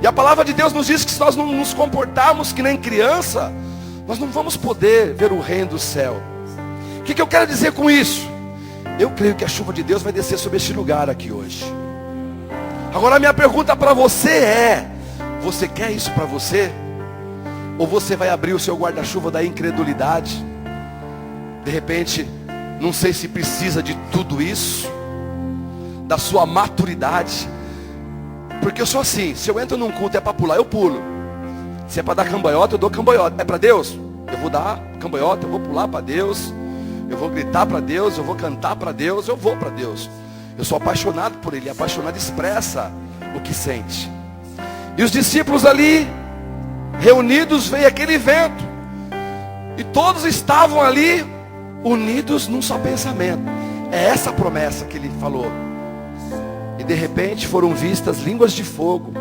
E a palavra de Deus nos diz que se nós não nos comportarmos que nem criança, nós não vamos poder ver o reino do céu. O que eu quero dizer com isso? Eu creio que a chuva de Deus vai descer sobre este lugar aqui hoje. Agora a minha pergunta para você é: você quer isso para você? Ou você vai abrir o seu guarda-chuva da incredulidade? De repente, não sei se precisa de tudo isso, da sua maturidade. Porque eu sou assim, se eu entro num culto é para pular, eu pulo. Se é para dar cambalhota, eu dou cambalhota. É para Deus? Eu vou dar cambalhota, eu vou pular para Deus, eu vou gritar para Deus, eu vou cantar para Deus, eu vou para Deus. Eu sou apaixonado por Ele, apaixonado expressa o que sente. E os discípulos ali, reunidos, veio aquele vento. E todos estavam ali, unidos num só pensamento. É essa a promessa que Ele falou. E de repente foram vistas línguas de fogo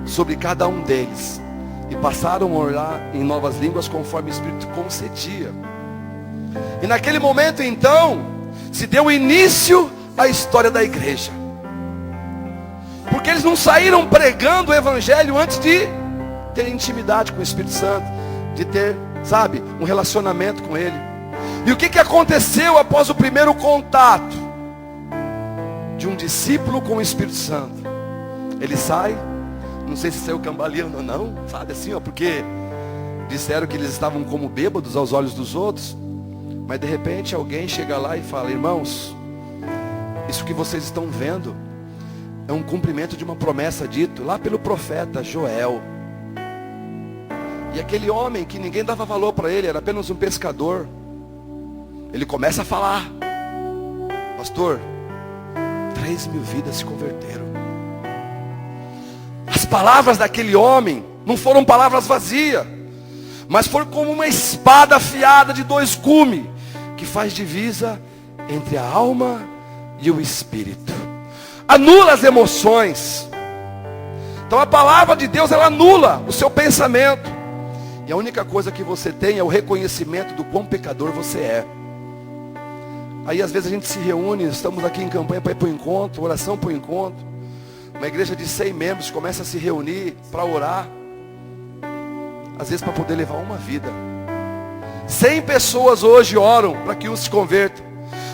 sobre cada um deles. E passaram a orar em novas línguas conforme o Espírito concedia. E naquele momento então, se deu início à história da igreja. Porque eles não saíram pregando o evangelho antes de ter intimidade com o Espírito Santo, de ter, sabe, um relacionamento com Ele. E o que aconteceu após o primeiro contato de um discípulo com o Espírito Santo? Ele sai, não sei se saiu cambaleando ou não, sabe assim, ó, porque disseram que eles estavam como bêbados aos olhos dos outros. Mas de repente alguém chega lá e fala: irmãos, isso que vocês estão vendo é um cumprimento de uma promessa dita lá pelo profeta Joel. E aquele homem que ninguém dava valor para ele, era apenas um pescador, ele começa a falar: pastor, 3.000 vidas se converteram. As palavras daquele homem não foram palavras vazias, mas foram como uma espada afiada de 2 gumes, que faz divisa entre a alma e o espírito. Anula as emoções. Então a palavra de Deus, ela anula o seu pensamento. E a única coisa que você tem é o reconhecimento do quão pecador você é. Aí às vezes a gente se reúne, estamos aqui em campanha para ir para o encontro, oração para o encontro. Uma igreja de 100 membros começa a se reunir para orar. Às vezes para poder levar uma vida. 100 pessoas hoje oram para que um se converta.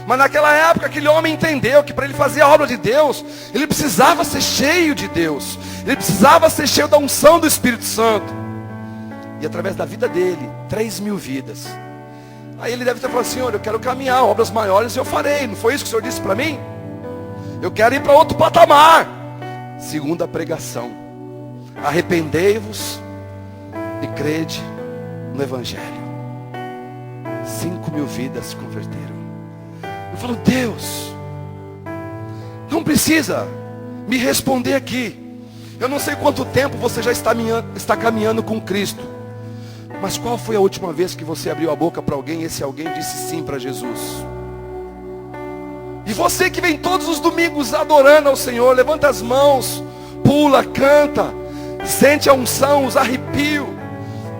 Mas naquela época aquele homem entendeu que para ele fazer a obra de Deus, ele precisava ser cheio de Deus. Ele precisava ser cheio da unção do Espírito Santo. E através da vida dele, 3.000 vidas. Aí ele deve ter falado: Senhor, eu quero caminhar, obras maiores eu farei. Não foi isso que o Senhor disse para mim? Eu quero ir para outro patamar. Segunda pregação: arrependei-vos e crede no Evangelho. 5.000 vidas se converteram. Eu falo: Deus, não precisa me responder aqui. Eu não sei quanto tempo você já está caminhando com Cristo. Mas qual foi a última vez que você abriu a boca para alguém e esse alguém disse sim para Jesus? E você que vem todos os domingos adorando ao Senhor, levanta as mãos, pula, canta, sente a unção, os arrepios.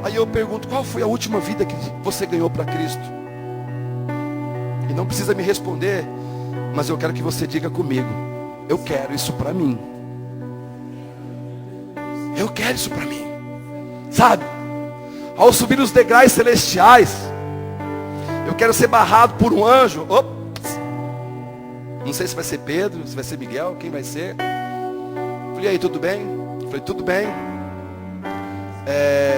Aí eu pergunto: qual foi a última vida que você ganhou para Cristo? E não precisa me responder, mas eu quero que você diga comigo: eu quero isso para mim. Eu quero isso para mim. Sabe? Ao subir os degraus celestiais, eu quero ser barrado por um anjo. Ops. Não sei se vai ser Pedro, se vai ser Miguel, quem vai ser. Falei: e aí, tudo bem? Falei: tudo bem.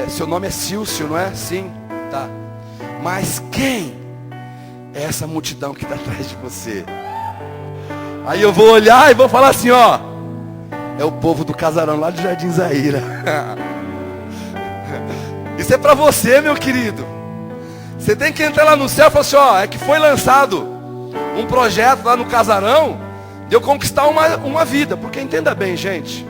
Seu nome é Silcio, não é? Sim, tá. Mas quem é essa multidão que está atrás de você? Aí eu vou olhar e vou falar assim: ó, é o povo do casarão lá de Jardim Zaira. Isso é para você, meu querido. Você tem que entrar lá no céu e falar assim: ó, é que foi lançado um projeto lá no casarão de eu conquistar uma vida. Porque entenda bem, gente,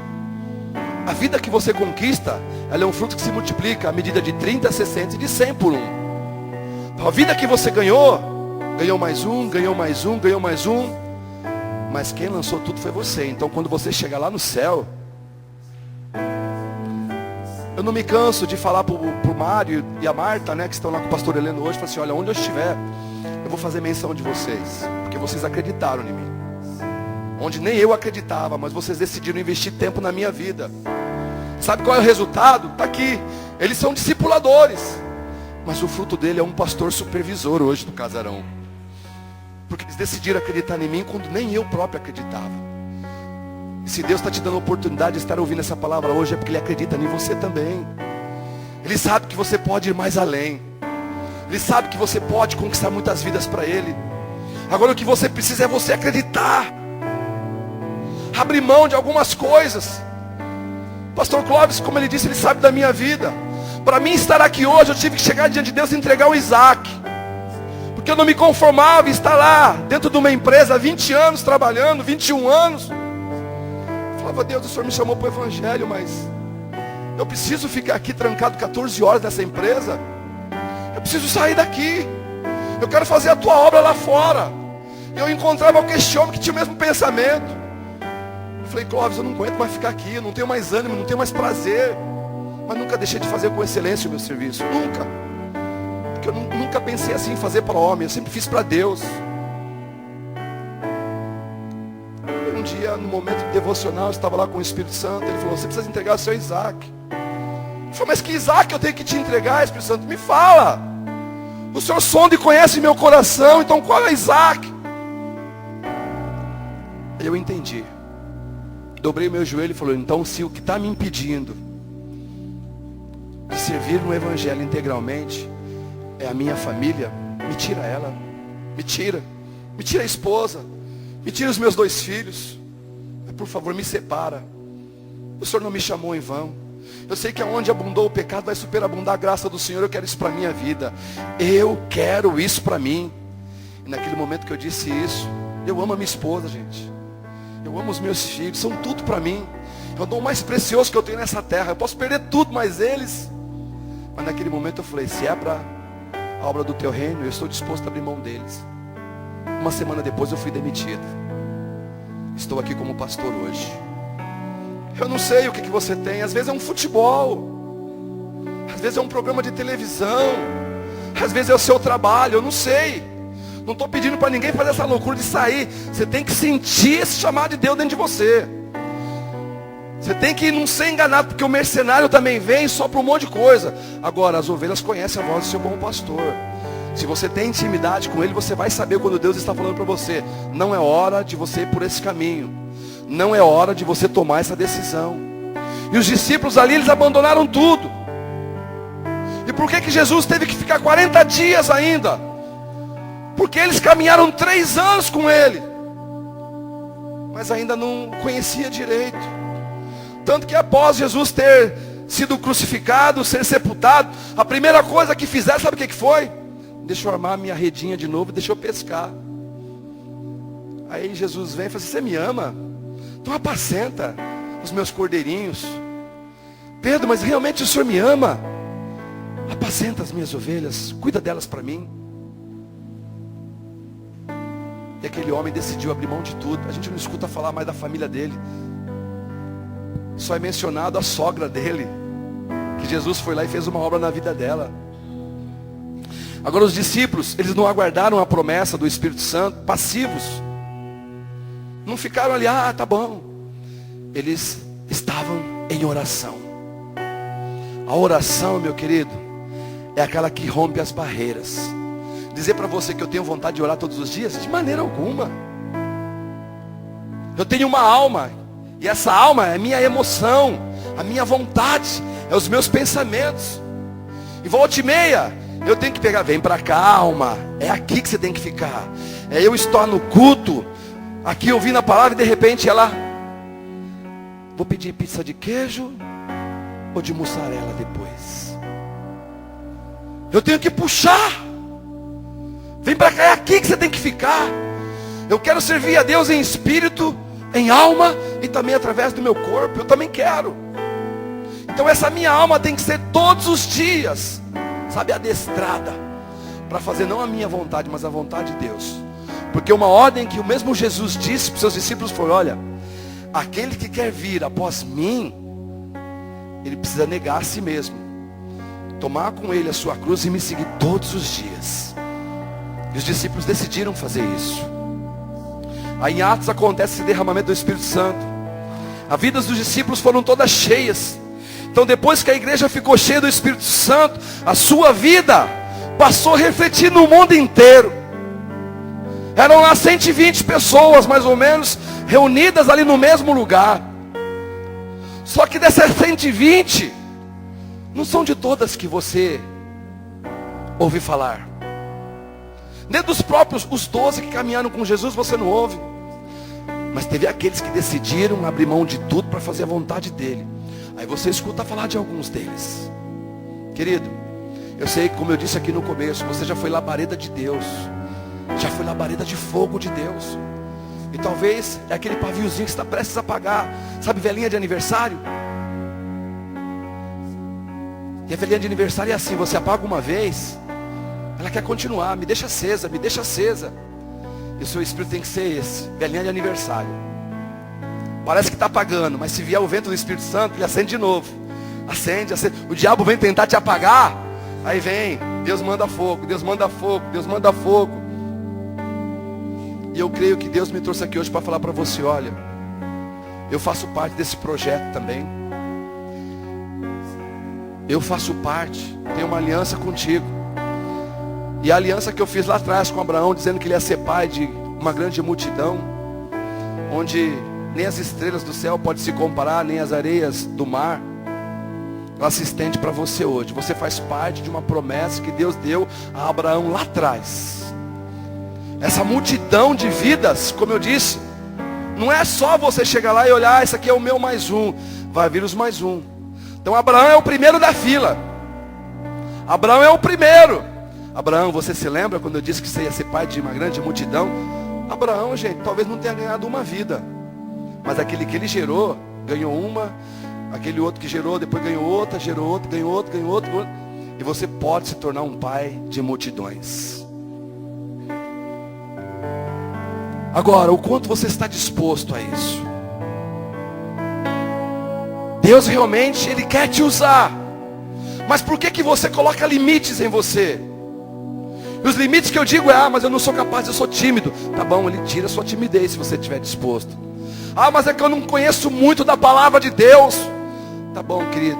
a vida que você conquista, ela é um fruto que se multiplica à medida de 30, 60 e de 100 por 1. Então, a vida que você ganhou mais um, ganhou mais um, ganhou mais um. Mas quem lançou tudo foi você. Então quando você chegar lá no céu, eu não me canso de falar pro Mário e a Marta, né, que estão lá com o pastor Heleno hoje, falar assim: olha, onde eu estiver, eu vou fazer menção de vocês, porque vocês acreditaram em mim. Onde nem eu acreditava, mas vocês decidiram investir tempo na minha vida. Sabe qual é o resultado? Está aqui. Eles são discipuladores, mas o fruto dele é um pastor supervisor hoje do casarão. Porque eles decidiram acreditar em mim quando nem eu próprio acreditava. E se Deus está te dando a oportunidade de estar ouvindo essa palavra hoje, é porque Ele acredita em você também. Ele sabe que você pode ir mais além. Ele sabe que você pode conquistar muitas vidas para Ele. Agora o que você precisa é você acreditar. Abrir mão de algumas coisas. Pastor Clóvis, como ele disse, ele sabe da minha vida. Para mim estar aqui hoje, eu tive que chegar diante de Deus e entregar o Isaac. Porque eu não me conformava em estar lá, dentro de uma empresa, há 20 anos trabalhando, 21 anos. Eu falava: Deus, o Senhor me chamou para o Evangelho, mas eu preciso ficar aqui trancado 14 horas nessa empresa. Eu preciso sair daqui. Eu quero fazer a tua obra lá fora. E eu encontrava qualquer homem que tinha o mesmo pensamento. Eu falei: Clóvis, eu não aguento mais ficar aqui, eu não tenho mais ânimo, não tenho mais prazer. Mas nunca deixei de fazer com excelência o meu serviço, nunca. Porque eu nunca pensei assim em fazer para o homem, eu sempre fiz para Deus. Um dia, no momento devocional, eu estava lá com o Espírito Santo. Ele falou: você precisa entregar o seu Isaac. Eu falei: mas que Isaac eu tenho que te entregar, Espírito Santo? Me fala. O Senhor sonda e conhece meu coração, então qual é Isaac? Aí eu entendi. Dobrei meu joelho e falei: então se o que está me impedindo de servir no Evangelho integralmente é a minha família, me tira ela. Me tira a esposa. Me tira os meus 2 filhos. Por favor, me separa. O Senhor não me chamou em vão. Eu sei que aonde abundou o pecado vai superabundar a graça do Senhor. Eu quero isso para a minha vida. Eu quero isso para mim. E naquele momento que eu disse isso, eu amo a minha esposa, gente. Eu amo os meus filhos, são tudo para mim. Eu dou o mais precioso que eu tenho nessa terra. Eu posso perder tudo, mas eles... Mas naquele momento eu falei: se é para a obra do teu reino, eu estou disposto a abrir mão deles. Uma semana depois eu fui demitido. Estou aqui como pastor hoje. Eu não sei o que você tem. Às vezes é um futebol. Às vezes é um programa de televisão. Às vezes é o seu trabalho, eu não sei. Não estou pedindo para ninguém fazer essa loucura de sair. Você tem que sentir esse chamado de Deus dentro de você. Você tem que não ser enganado, porque o mercenário também vem só para um monte de coisa. Agora, as ovelhas conhecem a voz do seu bom pastor. Se você tem intimidade com Ele, você vai saber quando Deus está falando para você. Não é hora de você ir por esse caminho. Não é hora de você tomar essa decisão. E os discípulos ali, eles abandonaram tudo. E por que Jesus teve que ficar 40 dias ainda? Porque eles caminharam 3 anos com Ele, mas ainda não conhecia direito. Tanto que após Jesus ter sido crucificado, ser sepultado, a primeira coisa que fizeram, sabe o que foi? Deixa eu armar minha redinha de novo, deixa eu pescar. Aí Jesus vem e fala assim: você me ama? Então apacenta os meus cordeirinhos. Pedro, mas realmente o Senhor me ama? Apacenta as minhas ovelhas, cuida delas para mim. E aquele homem decidiu abrir mão de tudo. A gente não escuta falar mais da família dele. Só é mencionado a sogra dele, que Jesus foi lá e fez uma obra na vida dela. Agora os discípulos, eles não aguardaram a promessa do Espírito Santo, passivos. Não ficaram ali, tá bom. Eles estavam em oração. A oração, meu querido, é aquela que rompe as barreiras. Dizer para você que eu tenho vontade de orar todos os dias? De maneira alguma. Eu tenho uma alma, e essa alma é a minha emoção, a minha vontade, é os meus pensamentos. E volta e meia, eu tenho que pegar, vem para cá, alma, é aqui que você tem que ficar. É eu estar no culto, aqui ouvindo a palavra, e de repente ela, vou pedir pizza de queijo ou de mussarela depois. Eu tenho que puxar. Vem para cá, é aqui que você tem que ficar. Eu quero servir a Deus em espírito, em alma e também através do meu corpo. Eu também quero. Então essa minha alma tem que ser todos os dias, sabe, adestrada para fazer não a minha vontade, mas a vontade de Deus. Porque uma ordem que o mesmo Jesus disse para os seus discípulos foi: olha, aquele que quer vir após mim, ele precisa negar a si mesmo, tomar com ele a sua cruz e me seguir todos os dias. E os discípulos decidiram fazer isso. Aí em Atos acontece esse derramamento do Espírito Santo. As vidas dos discípulos foram todas cheias. Então depois que a igreja ficou cheia do Espírito Santo, a sua vida passou a refletir no mundo inteiro. Eram lá 120 pessoas mais ou menos, reunidas ali no mesmo lugar. Só que dessas 120, não são de todas que você ouve falar. Nem dos próprios, os 12 que caminharam com Jesus, você não ouve. Mas teve aqueles que decidiram abrir mão de tudo para fazer a vontade dele. Aí você escuta falar de alguns deles. Querido, eu sei que, como eu disse aqui no começo, você já foi labareda de Deus. Já foi labareda de fogo de Deus. E talvez é aquele paviozinho que está prestes a apagar. Sabe, velhinha de aniversário? E a velhinha de aniversário é assim: você apaga uma vez, ela quer continuar, me deixa acesa, me deixa acesa. E o seu espírito tem que ser esse, velhinha de aniversário. Parece que está apagando, mas se vier o vento do Espírito Santo, ele acende de novo. Acende, acende. O diabo vem tentar te apagar, aí vem, Deus manda fogo, Deus manda fogo, Deus manda fogo. E eu creio que Deus me trouxe aqui hoje para falar para você: olha, eu faço parte desse projeto também. Eu faço parte, tenho uma aliança contigo. E a aliança que eu fiz lá atrás com Abraão, dizendo que ele ia ser pai de uma grande multidão, onde nem as estrelas do céu podem se comparar, nem as areias do mar, ela se estende para você hoje. Você faz parte de uma promessa que Deus deu a Abraão lá atrás. Essa multidão de vidas, como eu disse, não é só você chegar lá e olhar: esse aqui é o meu mais um. Vai vir os mais um. Então Abraão é o primeiro da fila. Abraão é o primeiro. Abraão, você se lembra quando eu disse que você ia ser pai de uma grande multidão? Abraão, gente, talvez não tenha ganhado uma vida, mas aquele que ele gerou, ganhou uma. Aquele outro que gerou, depois ganhou outra, gerou outro, ganhou outro, ganhou outro, ganhou outro. E você pode se tornar um pai de multidões. Agora, o quanto você está disposto a isso? Deus realmente, Ele quer te usar. Mas por que você coloca limites em você? E os limites que eu digo é: mas eu não sou capaz, eu sou tímido. Tá bom, Ele tira a sua timidez se você estiver disposto. Mas é que eu não conheço muito da palavra de Deus. Tá bom, querido,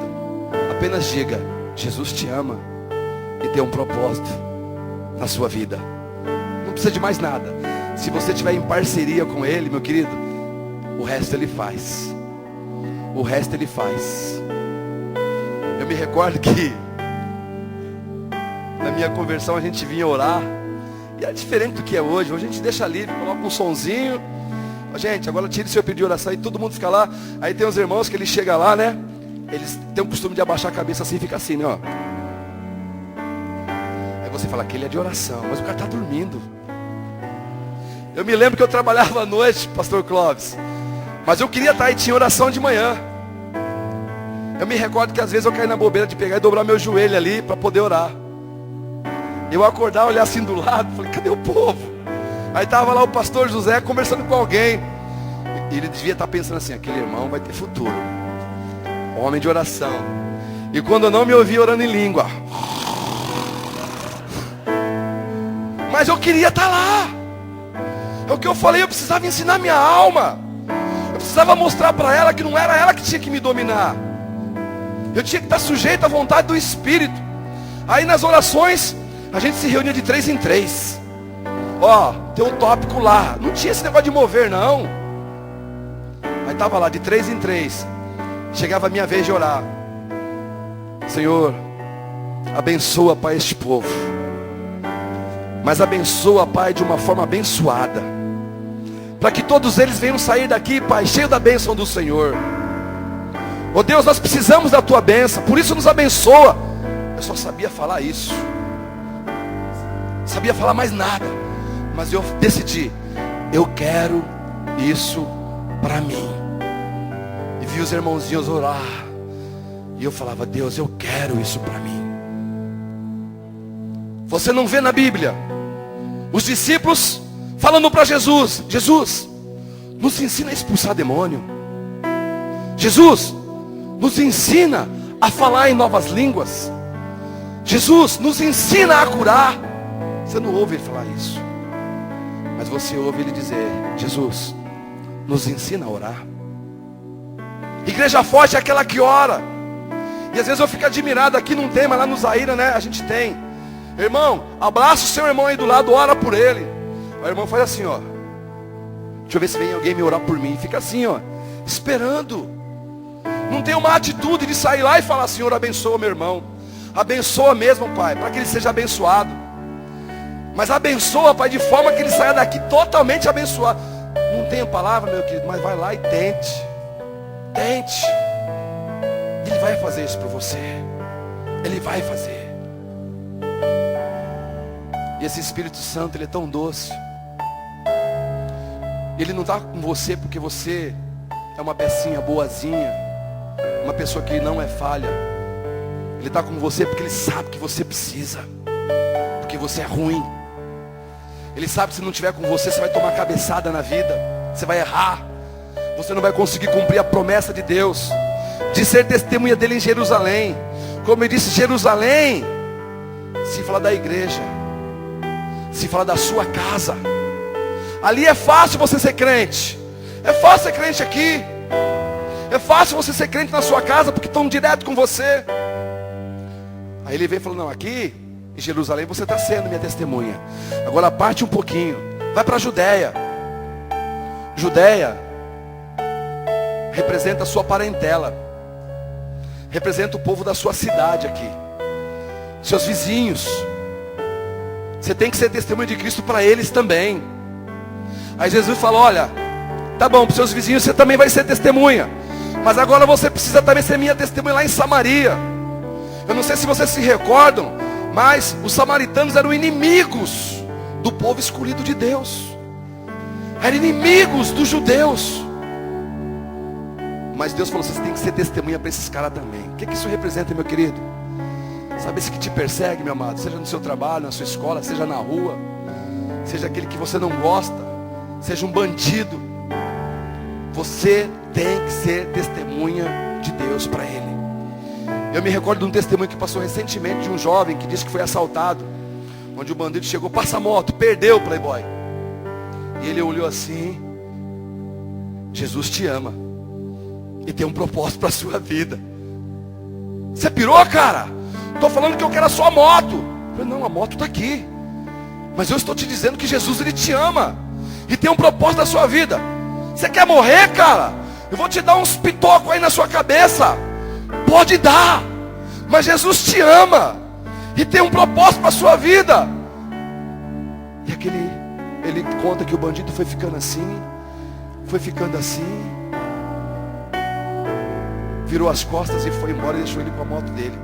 apenas diga: Jesus te ama e tem um propósito. na sua vida. Não precisa de mais nada. Se você estiver em parceria com Ele, meu querido, o resto Ele faz. O resto Ele faz. Eu me recordo que na minha conversão a gente vinha orar. E é diferente do que é hoje. Hoje a gente deixa livre, coloca um sonzinho. Gente, agora tire seu pedido de oração e todo mundo fica lá. Aí tem os irmãos que eles chegam lá, né? Eles têm o costume de abaixar a cabeça assim e fica assim, né? Ó. Aí você fala que ele é de oração, mas o cara está dormindo. Eu me lembro que eu trabalhava à noite, pastor Clóvis. Mas eu queria estar e tinha oração de manhã. Eu me recordo que às vezes eu caí na bobeira de pegar e dobrar meu joelho ali para poder orar. Eu acordar, olhar assim do lado, falei, cadê o povo? Aí estava lá o pastor José conversando com alguém. E ele devia estar pensando assim, aquele irmão vai ter futuro. Homem de oração. E quando eu não me ouvia orando em língua. Mas eu queria estar lá. É o que eu falei, eu precisava ensinar minha alma. Eu precisava mostrar para ela que não era ela que tinha que me dominar. Eu tinha que estar sujeito à vontade do Espírito. Aí nas orações, a gente se reunia de 3 em 3. Ó, tem um tópico lá. Não tinha esse negócio de mover, não. Aí estava lá de 3 em 3. Chegava a minha vez de orar. Senhor, abençoa, Pai, este povo. Mas abençoa, Pai, de uma forma abençoada. Para que todos eles venham sair daqui, Pai, cheio da bênção do Senhor. Ó Deus, nós precisamos da Tua bênção. Por isso nos abençoa. Eu só sabia falar isso. Sabia falar mais nada. Mas eu decidi, eu quero isso para mim. E vi os irmãozinhos orar. E eu falava, Deus, eu quero isso para mim. Você não vê na Bíblia os discípulos falando para Jesus, Jesus, nos ensina a expulsar demônio. Jesus, nos ensina a falar em novas línguas. Jesus, nos ensina a curar. Você não ouve ele falar isso. Mas você ouve ele dizer, Jesus, nos ensina a orar. Igreja forte é aquela que ora. E às vezes eu fico admirado, aqui não tem, mas lá no Zaira, né, a gente tem. Irmão, abraça o seu irmão aí do lado, ora por ele. O irmão faz assim, ó. Deixa eu ver se vem alguém me orar por mim. Fica assim, ó, esperando. Não tem uma atitude de sair lá e falar, Senhor, abençoa meu irmão. Abençoa mesmo, Pai, para que ele seja abençoado. Mas abençoa, Pai, de forma que ele saia daqui totalmente abençoado. Não tenho palavra, meu querido, mas vai lá e tente. Tente. Ele vai fazer isso por você. Ele vai fazer. E esse Espírito Santo, ele é tão doce. Ele não está com você porque você é uma pecinha boazinha, uma pessoa que não é falha. Ele está com você porque ele sabe que você precisa, porque você é ruim. Ele sabe que se não estiver com você, você vai tomar cabeçada na vida, você vai errar, você não vai conseguir cumprir a promessa de Deus, de ser testemunha dele em Jerusalém. Como ele disse, Jerusalém, se fala da igreja, se fala da sua casa. Ali é fácil você ser crente. É fácil ser crente aqui. É fácil você ser crente na sua casa, porque estão direto com você. Aí ele vem falando, não, aqui em Jerusalém você está sendo minha testemunha. Agora parte um pouquinho, vai para a Judéia. Judéia representa a sua parentela, representa o povo da sua cidade aqui, seus vizinhos. Você tem que ser testemunha de Cristo para eles também. Aí Jesus fala, olha, tá bom, para os seus vizinhos você também vai ser testemunha, mas agora você precisa também ser minha testemunha lá em Samaria. Eu não sei se vocês se recordam, mas os samaritanos eram inimigos do povo escolhido de Deus. Eram inimigos dos judeus. Mas Deus falou, vocês têm que ser testemunha para esses caras também. O que isso representa, meu querido? Sabe esse que te persegue, meu amado? Seja no seu trabalho, na sua escola, seja na rua, seja aquele que você não gosta, seja um bandido. Você tem que ser testemunha de Deus para ele. Eu me recordo de um testemunho que passou recentemente de um jovem que disse que foi assaltado, onde o bandido chegou, passa a moto, perdeu o Playboy. E ele olhou assim, Jesus te ama e tem um propósito para a sua vida. Você pirou, cara? Estou falando que eu quero a sua moto. Eu falei, não, a moto está aqui. Mas eu estou te dizendo que Jesus, Ele te ama. E tem um propósito na sua vida. Você quer morrer, cara? Eu vou te dar uns pitocos aí na sua cabeça. Pode dar. Mas Jesus te ama. E tem um propósito para a sua vida. E ele conta que o bandido foi ficando assim. Foi ficando assim. Virou as costas e foi embora e deixou ele com a moto dele.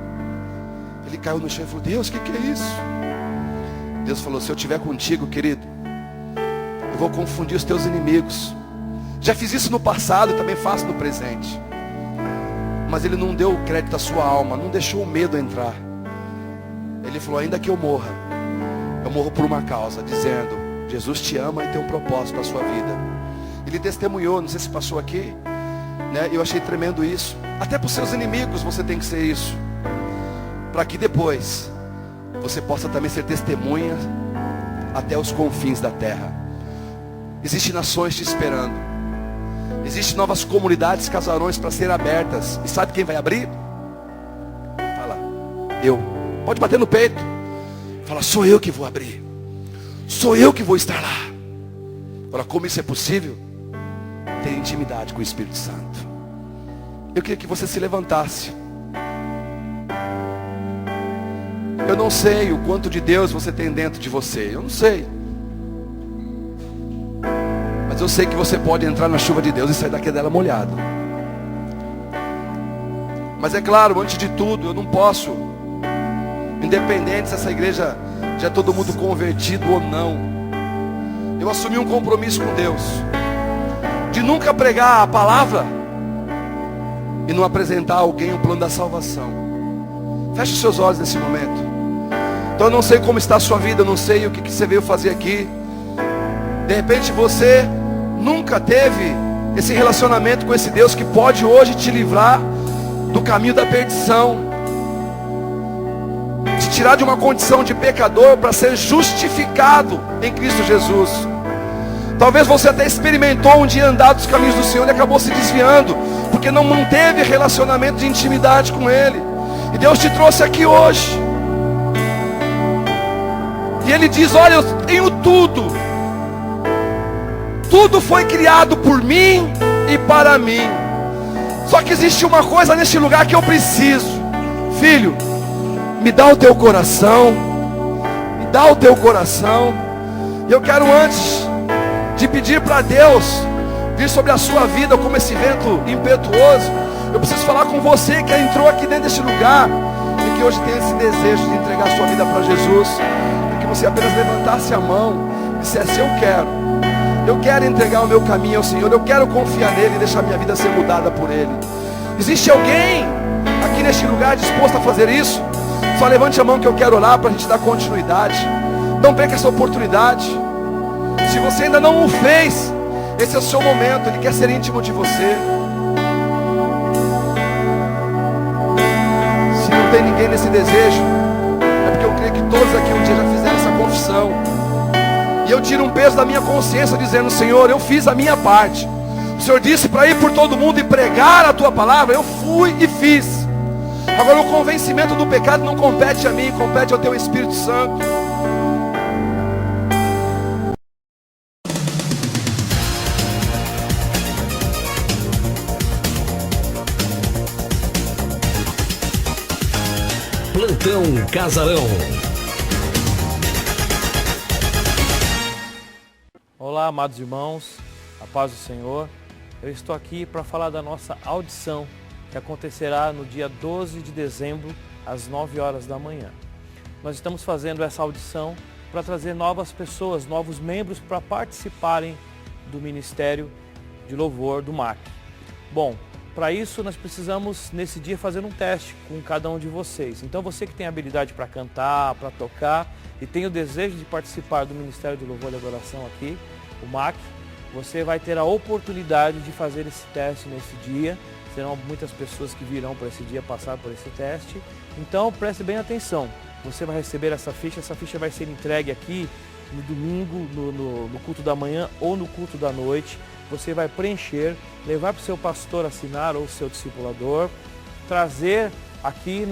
Ele caiu no chão e falou: Deus, o que é isso? Deus falou: se eu estiver contigo, querido, eu vou confundir os teus inimigos. Já fiz isso no passado e também faço no presente. Mas Ele não deu crédito à sua alma, não deixou o medo entrar. Ele falou: ainda que eu morra, eu morro por uma causa, dizendo: Jesus te ama e tem um propósito para a sua vida. Ele testemunhou, não sei se passou aqui, né? Eu achei tremendo isso. Até para os seus inimigos você tem que ser isso, para que depois você possa também ser testemunha até os confins da terra. Existem nações te esperando. Existem novas comunidades, casarões para serem abertas. E sabe quem vai abrir? Fala: eu. Pode bater no peito. Fala: sou eu que vou abrir. Sou eu que vou estar lá. Fala: como isso é possível? Ter intimidade com o Espírito Santo. Eu queria que você se levantasse. Eu não sei o quanto de Deus você tem dentro de você. Eu não sei. Mas eu sei que você pode entrar na chuva de Deus e sair daqui dela molhado. Mas é claro, antes de tudo, eu não posso, independente se essa igreja já é todo mundo convertido ou não, eu assumi um compromisso com Deus de nunca pregar a palavra e não apresentar a alguém o plano da salvação. Feche os seus olhos nesse momento. Então eu não sei como está a sua vida, eu não sei o que você veio fazer aqui. De repente você nunca teve esse relacionamento com esse Deus que pode hoje te livrar do caminho da perdição, te tirar de uma condição de pecador para ser justificado em Cristo Jesus. Talvez você até experimentou um dia andar dos caminhos do Senhor e acabou se desviando, porque não manteve relacionamento de intimidade com Ele. E Deus te trouxe aqui hoje. E Ele diz: olha, eu tenho tudo. Tudo foi criado por mim e para mim. Só que existe uma coisa neste lugar que eu preciso. Filho, me dá o teu coração. Me dá o teu coração. E eu quero, antes de pedir para Deus vir sobre a sua vida como esse vento impetuoso, eu preciso falar com você que entrou aqui dentro deste lugar e que hoje tem esse desejo de entregar a sua vida para Jesus. E que você apenas levantasse a mão e dissesse: eu quero entregar o meu caminho ao Senhor, eu quero confiar nele e deixar minha vida ser mudada por Ele. Existe alguém aqui neste lugar disposto a fazer isso? Só levante a mão que eu quero orar para a gente dar continuidade. Não perca essa oportunidade. Se você ainda não o fez, esse é o seu momento. Ele quer ser íntimo de você. Se não tem ninguém nesse desejo, é porque eu creio que todos aqui um dia já fizeram essa confissão. E eu tiro um peso da minha consciência dizendo: Senhor, eu fiz a minha parte. O Senhor disse para ir por todo mundo e pregar a tua palavra. Eu fui e fiz. Agora o convencimento do pecado não compete a mim, compete ao teu Espírito Santo.
Plantão Casarão.
Olá, amados irmãos, a paz do Senhor. Eu estou aqui para falar da nossa audição, que acontecerá no dia 12 de dezembro, às 9 horas da manhã. Nós estamos fazendo essa audição para trazer novas pessoas, novos membros para participarem do Ministério de Louvor do MAC. Bom, para isso nós precisamos nesse dia fazer um teste com cada um de vocês. Então você que tem habilidade para cantar, para tocar e tem o desejo de participar do Ministério de Louvor e Adoração aqui, o MAC, você vai ter a oportunidade de fazer esse teste nesse dia. Serão muitas pessoas que virão para esse dia passar por esse teste. Então preste bem atenção. Você vai receber essa ficha vai ser entregue aqui no domingo, no culto da manhã ou no culto da noite. Você vai preencher, levar para o seu pastor assinar ou o seu discipulador, trazer aqui,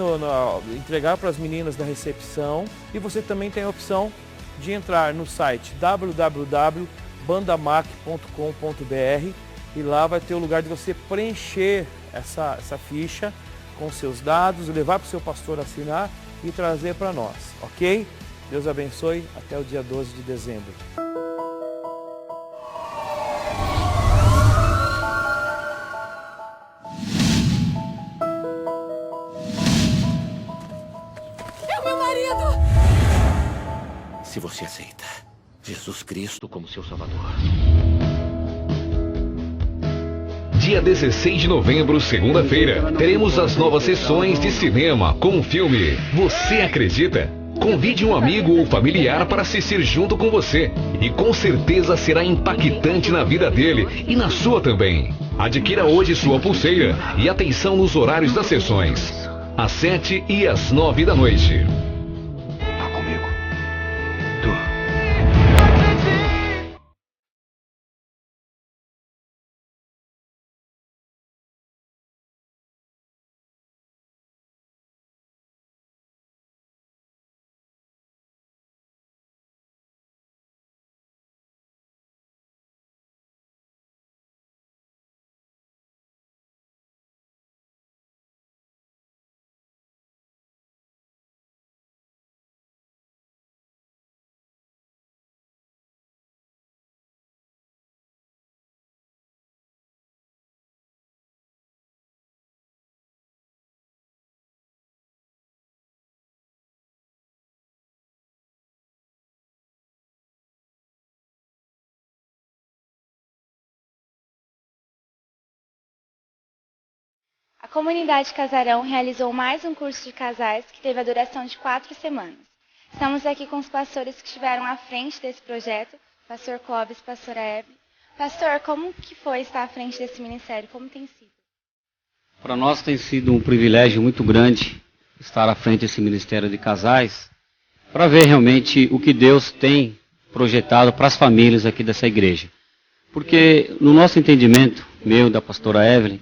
entregar para as meninas da recepção. E você também tem a opção de entrar no site www.bandamac.com.br e lá vai ter o lugar de você preencher essa ficha com seus dados, levar para o seu pastor assinar e trazer para nós, ok? Deus abençoe, até o dia 12 de dezembro.
É o meu marido!
Se você aceita Jesus Cristo como seu Salvador. Dia 16 de novembro, segunda-feira, teremos as novas sessões de cinema com o filme Você Acredita? Convide um amigo ou familiar para assistir junto com você e com certeza será impactante na vida dele e na sua também. Adquira hoje sua pulseira e atenção nos horários das sessões, às 7 e às 9 da noite. Tá comigo. Tu.
A comunidade Casarão realizou mais um curso de casais que teve a duração de 4 semanas. Estamos aqui com os pastores que estiveram à frente desse projeto, pastor Clóvis, pastora Evelyn. Pastor, como que foi estar à frente desse ministério? Como tem sido?
Para nós tem sido um privilégio muito grande estar à frente desse ministério de casais, para ver realmente o que Deus tem projetado para as famílias aqui dessa igreja. Porque no nosso entendimento, meu, da pastora Evelyn,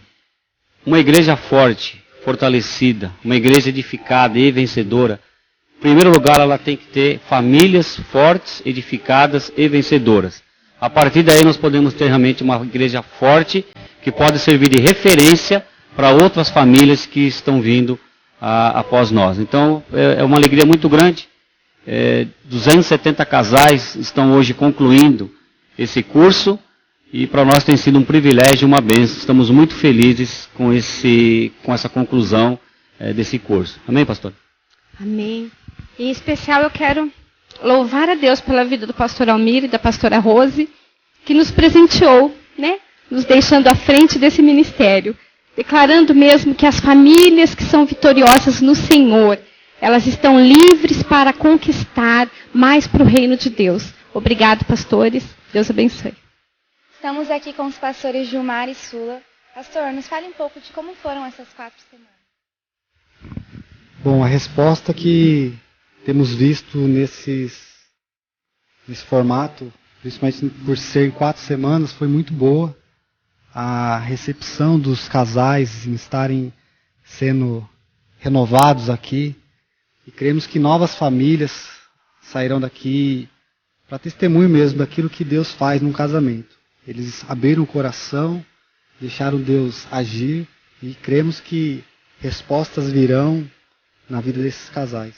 uma igreja forte, fortalecida, uma igreja edificada e vencedora, em primeiro lugar ela tem que ter famílias fortes, edificadas e vencedoras. A partir daí nós podemos ter realmente uma igreja forte, que pode servir de referência para outras famílias que estão vindo após nós. Então é uma alegria muito grande. 270 casais estão hoje concluindo esse curso. E para nós tem sido um privilégio e uma bênção. Estamos muito felizes com essa conclusão desse curso. Amém, pastor?
Amém. Em especial eu quero louvar a Deus pela vida do pastor Almir e da pastora Rose, que nos presenteou, né? Nos deixando à frente desse ministério. Declarando mesmo que as famílias que são vitoriosas no Senhor, elas estão livres para conquistar mais para o reino de Deus. Obrigado, pastores. Deus abençoe.
Estamos aqui com os pastores Gilmar e Sula. Pastor, nos fale um pouco de como foram essas 4 semanas.
Bom, a resposta que temos visto nesse formato, principalmente por ser 4 semanas, foi muito boa. A recepção dos casais em estarem sendo renovados aqui. E cremos que novas famílias sairão daqui para testemunho mesmo daquilo que Deus faz num casamento. Eles abriram o coração, deixaram Deus agir e cremos que respostas virão na vida desses casais.